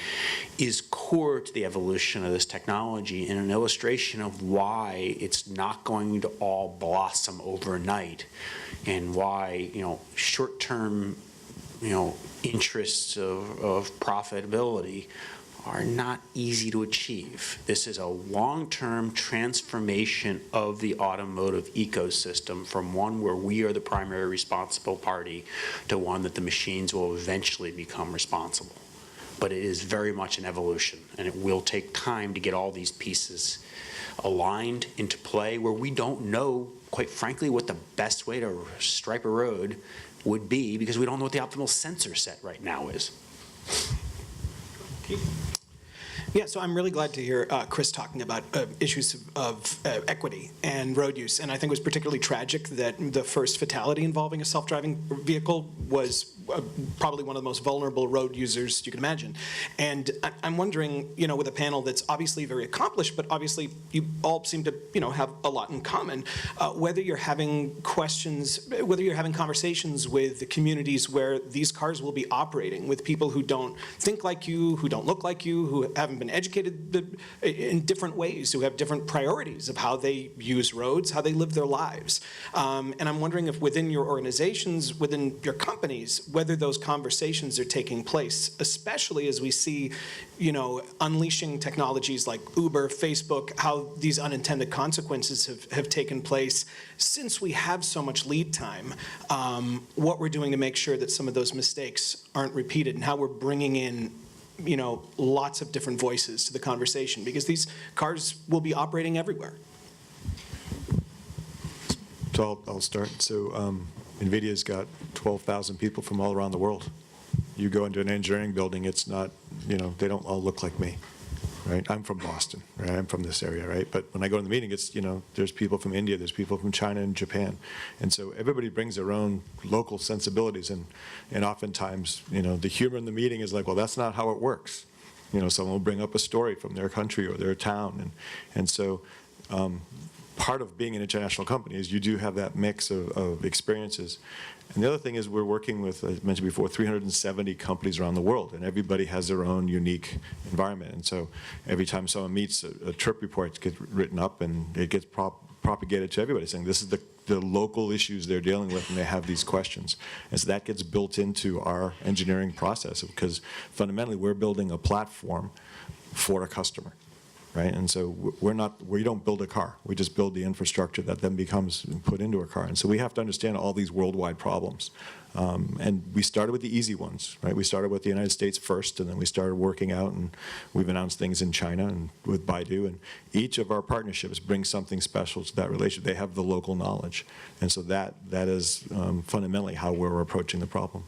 is core to the evolution of this technology, and an illustration of why it's not going to all blossom overnight, and why short-term interests of profitability are not easy to achieve. This is a long-term transformation of the automotive ecosystem from one where we are the primary responsible party to one that the machines will eventually become responsible. but it is very much an evolution, and it will take time to get all these pieces aligned into play where we don't know, quite frankly, what the best way to stripe a road would be because we don't know what the optimal sensor set right now is. Yeah, so I'm really glad to hear Chris talking about issues of equity and road use. And I think it was particularly tragic that the first fatality involving a self-driving vehicle was probably one of the most vulnerable road users you can imagine. And I'm wondering, you know, with a panel that's obviously very accomplished, but obviously you all seem to, you know, have a lot in common, whether you're having conversations with the communities where these cars will be operating, with people who don't think like you, who don't look like you, who haven't been educated in different ways, who have different priorities of how they use roads, how they live their lives. And I'm wondering if within your organizations, within your companies, whether those conversations are taking place, especially as we see, you know, unleashing technologies like Uber, Facebook, how these unintended consequences have taken place since we have so much lead time, what we're doing to make sure that some of those mistakes aren't repeated and how we're bringing in, you know, lots of different voices to the conversation because these cars will be operating everywhere. So I'll start. So NVIDIA's got 12,000 people from all around the world. You go into an engineering building, it's not, you know, they don't all look like me, right? I'm from Boston, right? I'm from this area, right? But when I go to the meeting, it's, you know, there's people from India, there's people from China and Japan. And so everybody brings their own local sensibilities. And oftentimes, you know, the humor in the meeting is like, well, that's not how it works. You know, someone will bring up a story from their country or their town. And so part of being an international company is you do have that mix of experiences. And the other thing is we're working with, as I mentioned before, 370 companies around the world, and everybody has their own unique environment. And so every time someone meets, a trip report gets written up and it gets propagated to everybody, saying this is the local issues they're dealing with and they have these questions. And so that gets built into our engineering process because fundamentally we're building a platform for a customer. Right? And so we don't build a car. We just build the infrastructure that then becomes put into a car. And so we have to understand all these worldwide problems. And we started with the easy ones, right? We started with the United States first, and then we started working out, and we've announced things in China and with Baidu. And each of our partnerships brings something special to that relationship. They have the local knowledge. And so that is fundamentally how we're approaching the problem.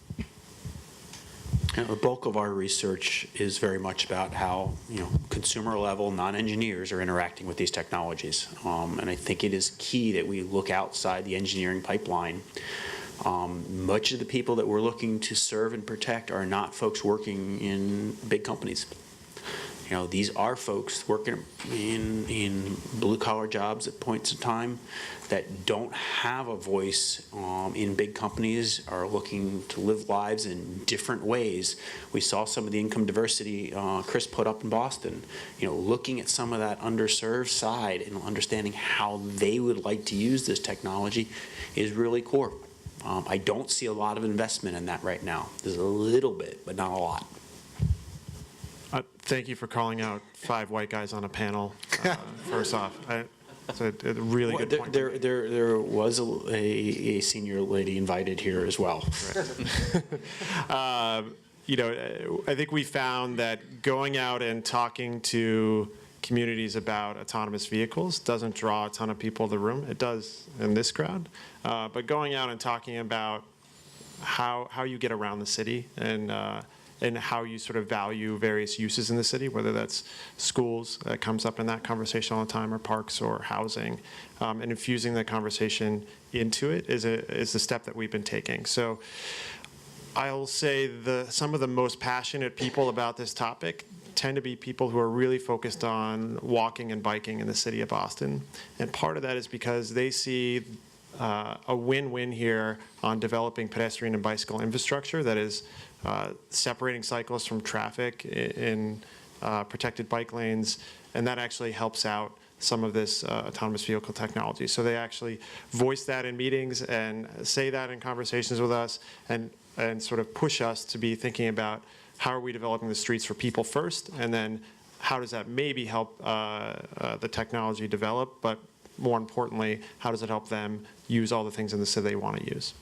You know, the bulk of our research is very much about how, you know, consumer level non-engineers are interacting with these technologies. And I think it is key that we look outside the engineering pipeline. Much of the people that we're looking to serve and protect are not folks working in big companies. You know, these are folks working in blue-collar jobs at points in time that don't have a voice in big companies, are looking to live lives in different ways. We saw some of the income diversity Chris put up in Boston. You know, looking at some of that underserved side and understanding how they would like to use this technology is really core. I don't see a lot of investment in that right now. There's a little bit, but not a lot. Thank you for calling out 5 white guys on a panel, first off. It's a really good point. There was a senior lady invited here as well. You know, I think we found that going out and talking to communities about autonomous vehicles doesn't draw a ton of people to the room. It does in this crowd. But going out and talking about how you get around the city and how you sort of value various uses in the city, whether that's schools, that comes up in that conversation all the time, or parks or housing, and infusing that conversation into it is the step that we've been taking. So I'll say some of the most passionate people about this topic tend to be people who are really focused on walking and biking in the city of Boston. And part of that is because they see a win-win here on developing pedestrian and bicycle infrastructure that is separating cyclists from traffic in protected bike lanes, and that actually helps out some of this autonomous vehicle technology. So they actually voice that in meetings and say that in conversations with us and sort of push us to be thinking about how are we developing the streets for people first, and then how does that maybe help the technology develop, but more importantly, how does it help them use all the things in the city they want to use?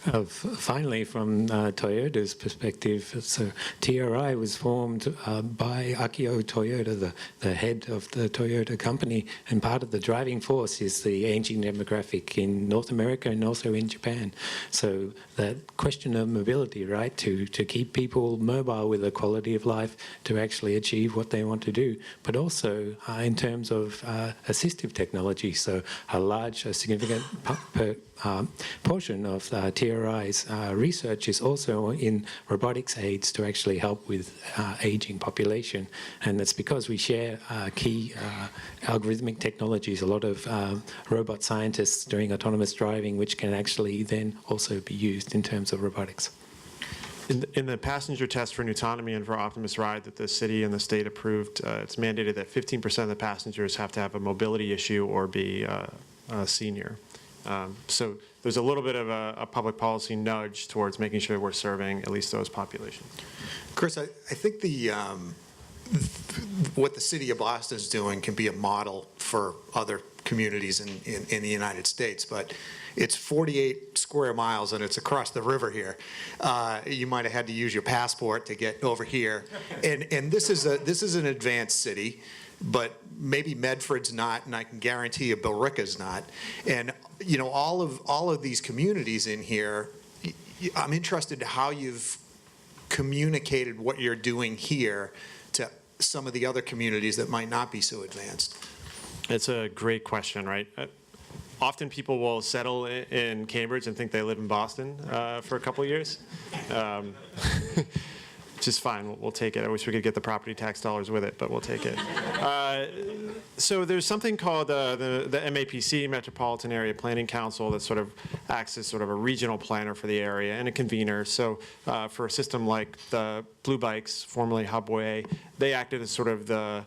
Finally, from Toyota's perspective, so TRI was formed by Akio Toyoda, the head of the Toyota company, and part of the driving force is the aging demographic in North America and also in Japan. So that question of mobility, right, to keep people mobile with a quality of life to actually achieve what they want to do, but also in terms of assistive technology. So a significant portion of TRI's research is also in robotics aids to actually help with aging population. And it's because we share key algorithmic technologies, a lot of robot scientists doing autonomous driving, which can actually then also be used in terms of robotics. In the passenger test for autonomy and for Optimus Ride that the city and the state approved, it's mandated that 15% of the passengers have to have a mobility issue or be a senior. So there's a little bit of a public policy nudge towards making sure we're serving at least those populations. Chris, I think what the city of Boston is doing can be a model for other communities in the United States, but it's 48 square miles and it's across the river here. You might have had to use your passport to get over here, and this is an advanced city, but maybe Medford's not, and I can guarantee you Billerica's not. And you know, all of these communities in here, I'm interested in how you've communicated what you're doing here to some of the other communities that might not be so advanced. It's a great question, right? Often people will settle in Cambridge and think they live in Boston for a couple of years. Which is fine, we'll take it. I wish we could get the property tax dollars with it, but we'll take it. So there's something called the MAPC, Metropolitan Area Planning Council, that sort of acts as sort of a regional planner for the area and a convener. So for a system like the Blue Bikes, formerly Hubway, they acted as sort of the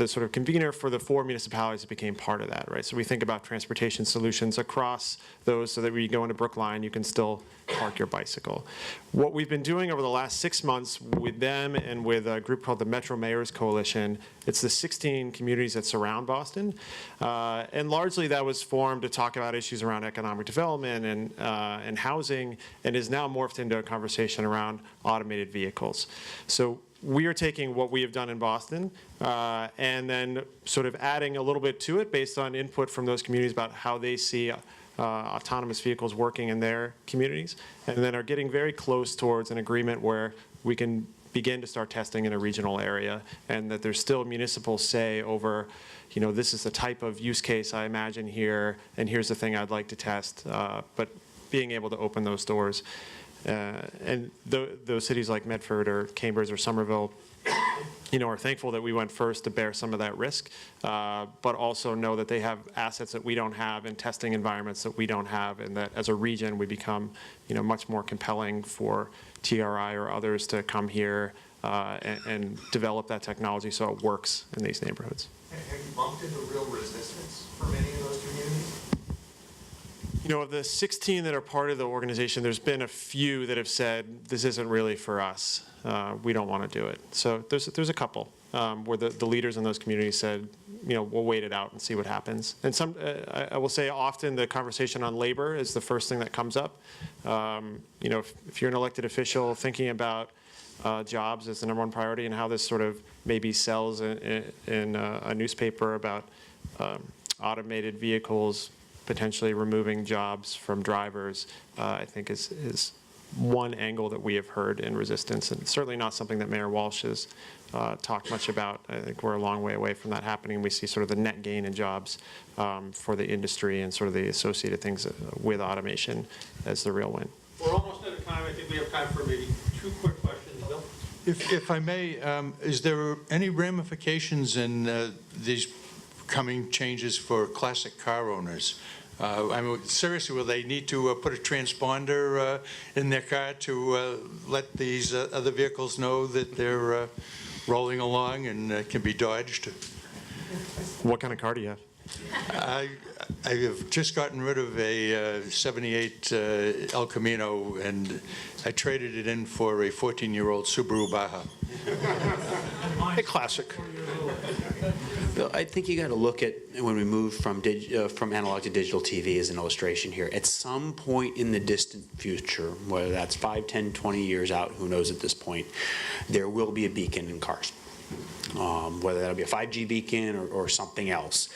sort of convener for the 4 municipalities that became part of that, right? So we think about transportation solutions across those so that when you go into Brookline, you can still park your bicycle. What we've been doing over the last 6 months with them and with a group called the Metro Mayors Coalition, it's the 16 communities that surround Boston. And largely that was formed to talk about issues around economic development and housing, and is now morphed into a conversation around automated vehicles. So we are taking what we have done in Boston and then sort of adding a little bit to it based on input from those communities about how they see autonomous vehicles working in their communities, and then are getting very close towards an agreement where we can begin to start testing in a regional area, and that there's still municipal say over, you know, this is the type of use case I imagine here, and here's the thing I'd like to test, but being able to open those doors. And those cities like Medford or Cambridge or Somerville, you know, are thankful that we went first to bear some of that risk, but also know that they have assets that we don't have and testing environments that we don't have, and that as a region we become, you know, much more compelling for TRI or others to come here and develop that technology so it works in these neighborhoods. Have you bumped into real resistance from any of those communities? You know, of the 16 that are part of the organization, there's been a few that have said, this isn't really for us. We don't want to do it. So there's a couple where the leaders in those communities said, you know, we'll wait it out and see what happens. And some, I will say often the conversation on labor is the first thing that comes up. You know, if you're an elected official thinking about jobs as the #1 priority, and how this sort of maybe sells in a newspaper about automated vehicles potentially removing jobs from drivers, I think is one angle that we have heard in resistance, and certainly not something that Mayor Walsh has talked much about. I think we're a long way away from that happening. We see sort of the net gain in jobs for the industry and sort of the associated things with automation as the real win. We're almost out of time. I think we have time for maybe 2 quick questions, Bill. If I may, is there any ramifications in these coming changes for classic car owners? I mean, seriously, will they need to put a transponder in their car to let these other vehicles know that they're rolling along and can be dodged? What kind of car do you have? I have just gotten rid of a 78 El Camino, and I traded it in for a 14-year-old Subaru Baja. A classic. I think you got to look at when we move from analog to digital TV as an illustration here. At some point in the distant future, whether that's 5, 10, 20 years out, who knows at this point, there will be a beacon in cars. Whether that'll be a 5G beacon or something else.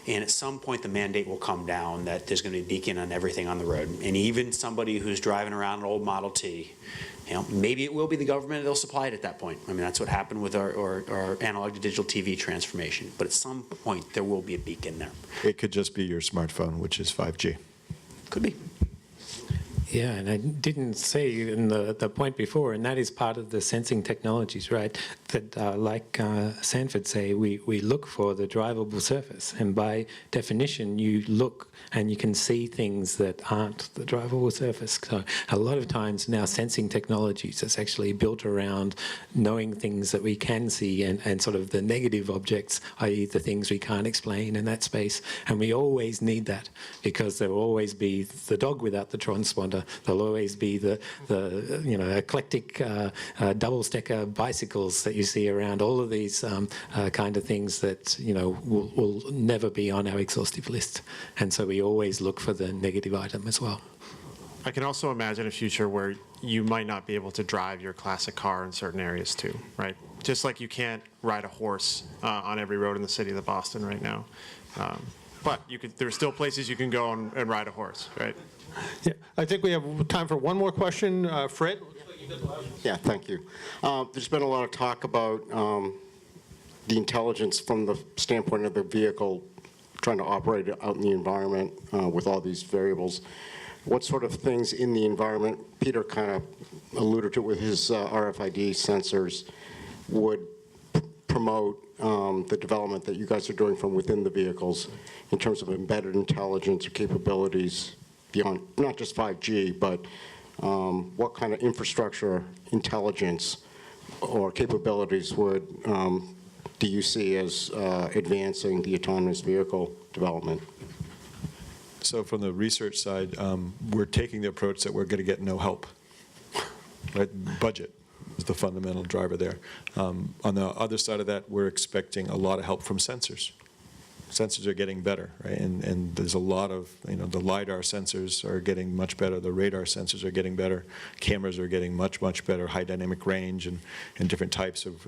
And at some point, the mandate will come down that there's going to be a beacon on everything on the road. And even somebody who's driving around an old Model T, maybe it will be the government that'll supply it at that point. I mean, that's what happened with our analog to digital TV transformation. But at some point, there will be a beacon there. It could just be your smartphone, which is 5G. Could be. Yeah, and I didn't say in the point before, and that is part of the sensing technologies, right? That, like Sanford say, we look for the drivable surface, and by definition, you look and you can see things that aren't the drivable surface. So a lot of times now, sensing technologies is actually built around knowing things that we can see and sort of the negative objects, i.e. the things we can't explain in that space. And we always need that because there will always be the dog without the transponder. There'll always be the eclectic double-stacker bicycles that you see around, all of these kind of things that, will never be on our exhaustive list. And so we always look for the negative item as well. I can also imagine a future where you might not be able to drive your classic car in certain areas too, right? Just like you can't ride a horse on every road in the city of Boston right now. But there are still places you can go and ride a horse, right? Yeah, I think we have time for one more question. Fred? Yeah, thank you. There's been a lot of talk about the intelligence from the standpoint of the vehicle trying to operate out in the environment with all these variables. What sort of things in the environment, Peter kind of alluded to with his RFID sensors, would promote the development that you guys are doing from within the vehicles in terms of embedded intelligence or capabilities beyond, not just 5G, but what kind of infrastructure intelligence or capabilities do you see as advancing the autonomous vehicle development? So from the research side, we're taking the approach that we're going to get no help. Right? Budget is the fundamental driver there. On the other side of that, we're expecting a lot of help from sensors. Sensors are getting better, right? And there's a lot of, the LiDAR sensors are getting much better. The radar sensors are getting better. Cameras are getting much, much better, high dynamic range and different types of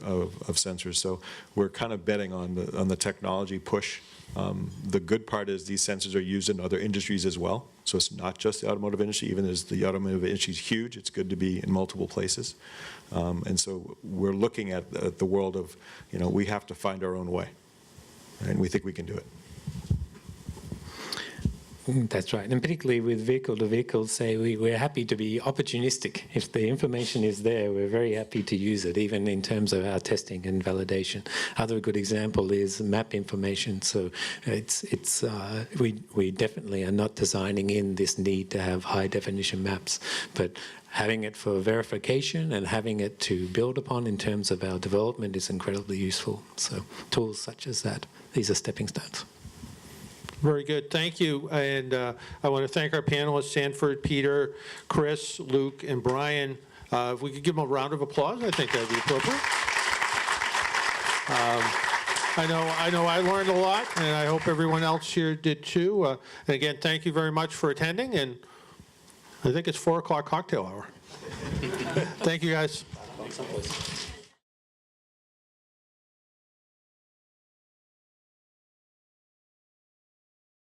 sensors. So we're kind of betting on the technology push. The good part is these sensors are used in other industries as well. So it's not just the automotive industry. Even as the automotive industry is huge, it's good to be in multiple places. And so we're looking at the world of, we have to find our own way. And we think we can do it. That's right. And particularly with vehicle-to-vehicle, say we're happy to be opportunistic. If the information is there, we're very happy to use it, even in terms of our testing and validation. Other good example is map information. So we definitely are not designing in this need to have high-definition maps, but having it for verification and having it to build upon in terms of our development is incredibly useful. So tools such as that, these are stepping stones. Very good, thank you. And I want to thank our panelists, Sanford, Peter, Chris, Luke, and Brian. If we could give them a round of applause, I think that would be appropriate. I know I learned a lot, and I hope everyone else here did too. And again, thank you very much for attending, and I think it's 4 o'clock cocktail hour. Thank you, guys.